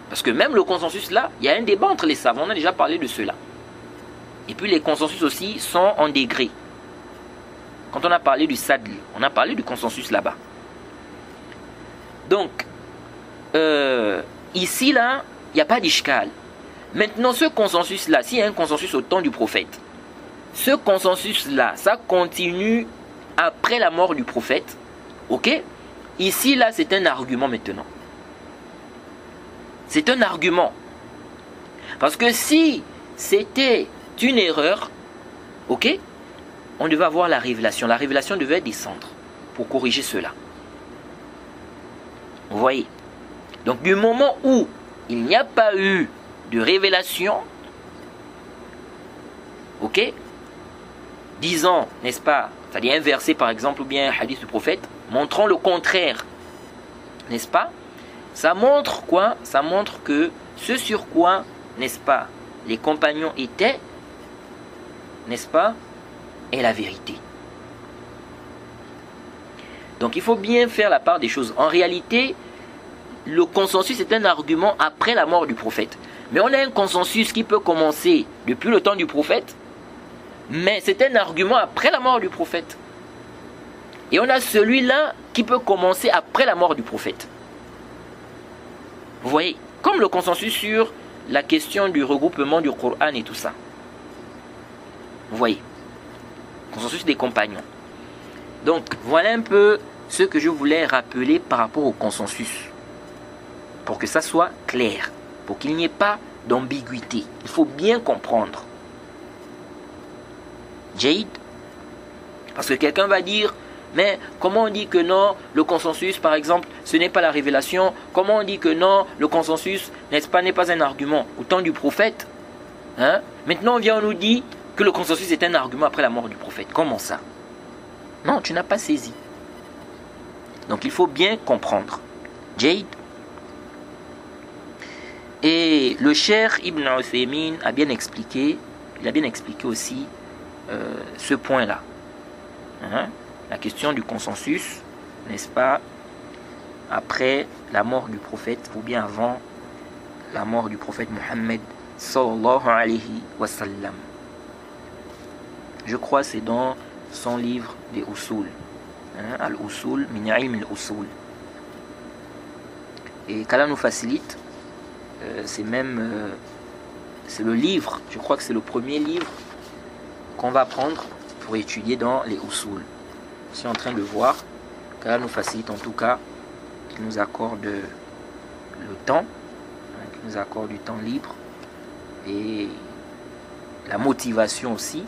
Parce que même le consensus là, il y a un débat entre les savants, on a déjà parlé de cela. Et puis les consensus aussi sont en degrés. Quand on a parlé du sadl, on a parlé du consensus là-bas. Donc, ici là, il n'y a pas d'ishkal. Maintenant, ce consensus là, s'il y a un consensus au temps du prophète, ce consensus là, ça continue après la mort du prophète. Ok? Ici là, c'est un argument maintenant. C'est un argument. Parce que si c'était une erreur, ok, on devait avoir la révélation. La révélation devait descendre pour corriger cela. Vous voyez? Donc du moment où il n'y a pas eu de révélation, ok, disant, n'est-ce pas, c'est-à-dire un verset par exemple ou bien un hadith du prophète, montrant le contraire, n'est-ce pas? Ça montre quoi? Ça montre que ce sur quoi, n'est-ce pas, les compagnons étaient, n'est-ce pas, est la vérité. Donc il faut bien faire la part des choses. En réalité, le consensus est un argument après la mort du prophète. Mais on a un consensus qui peut commencer depuis le temps du prophète, mais c'est un argument après la mort du prophète. Et on a celui-là qui peut commencer après la mort du prophète. Vous voyez, comme le consensus sur la question du regroupement du Coran et tout ça. Vous voyez, consensus des compagnons. Donc, voilà un peu ce que je voulais rappeler par rapport au consensus. Pour que ça soit clair, pour qu'il n'y ait pas d'ambiguïté. Il faut bien comprendre. Jade, parce que quelqu'un va dire, mais comment on dit que non, le consensus par exemple, ce n'est pas la révélation? Comment on dit que non, le consensus, n'est-ce pas, n'est pas un argument au temps du prophète? Hein? Maintenant on vient, on nous dit que le consensus est un argument après la mort du prophète. Comment ça? Non, tu n'as pas saisi. Donc il faut bien comprendre. Jade. Et le Cheikh Ibn Uthaymin a bien expliqué, il a bien expliqué aussi ce point-là. Hein? La question du consensus, n'est-ce pas, après la mort du prophète ou bien avant la mort du prophète Mohammed sallallahu alayhi wa sallam. Je crois que c'est dans son livre des Usul, hein? Al-Usul, min ilm al-Usul. Et qu'Allah nous facilite, c'est même c'est le livre, je crois que c'est le premier livre qu'on va prendre pour étudier dans les Usul. Je suis en train de voir, qu'Allah nous facilite en tout cas, qu'il nous accorde le temps, hein, qu'il nous accorde du temps libre et la motivation aussi,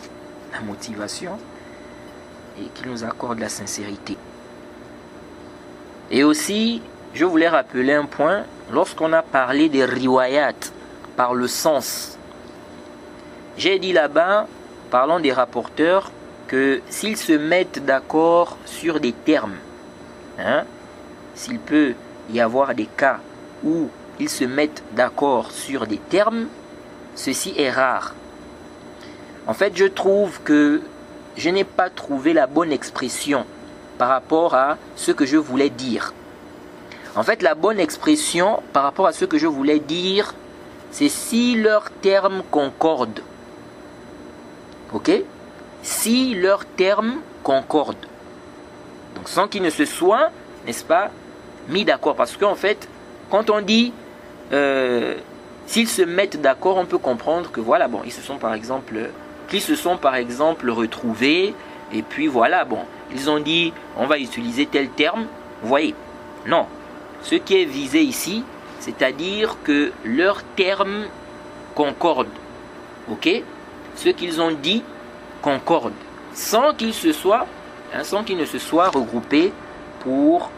et qu'il nous accorde la sincérité. Et aussi, je voulais rappeler un point, lorsqu'on a parlé des riwayat par le sens, j'ai dit là-bas, parlant des rapporteurs, que s'ils se mettent d'accord sur des termes, s'il peut y avoir des cas où ils se mettent d'accord sur des termes, ceci est rare. En fait, je trouve que je n'ai pas trouvé la bonne expression par rapport à ce que je voulais dire. En fait, la bonne expression par rapport à ce que je voulais dire, c'est si leurs termes concordent. Ok? Si leurs termes concordent. Donc sans qu'ils ne se soient, n'est-ce pas, mis d'accord. Parce qu'en fait, quand on dit s'ils se mettent d'accord, on peut comprendre que voilà, bon, qu'ils se sont par exemple retrouvés, et puis voilà, bon, ils ont dit on va utiliser tel terme. Vous voyez? Non. Ce qui est visé ici, c'est-à-dire que leurs termes concordent. Ok? Ce qu'ils ont dit concorde, sans qu'ils ne se soient regroupés pour,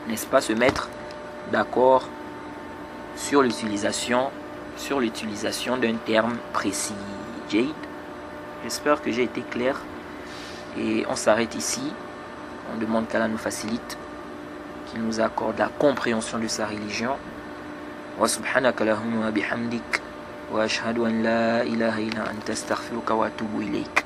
n'est-ce pas, se mettre d'accord sur l'utilisation d'un terme précis. Jade, j'espère que j'ai été clair, et on s'arrête ici. On demande qu'Allah nous facilite, qu'il nous accorde la compréhension de sa religion. Wa subhanaka lahumma bihamdik wa ashhadu an la ilaha illa anta astaghfiruka wa atubu ilayk.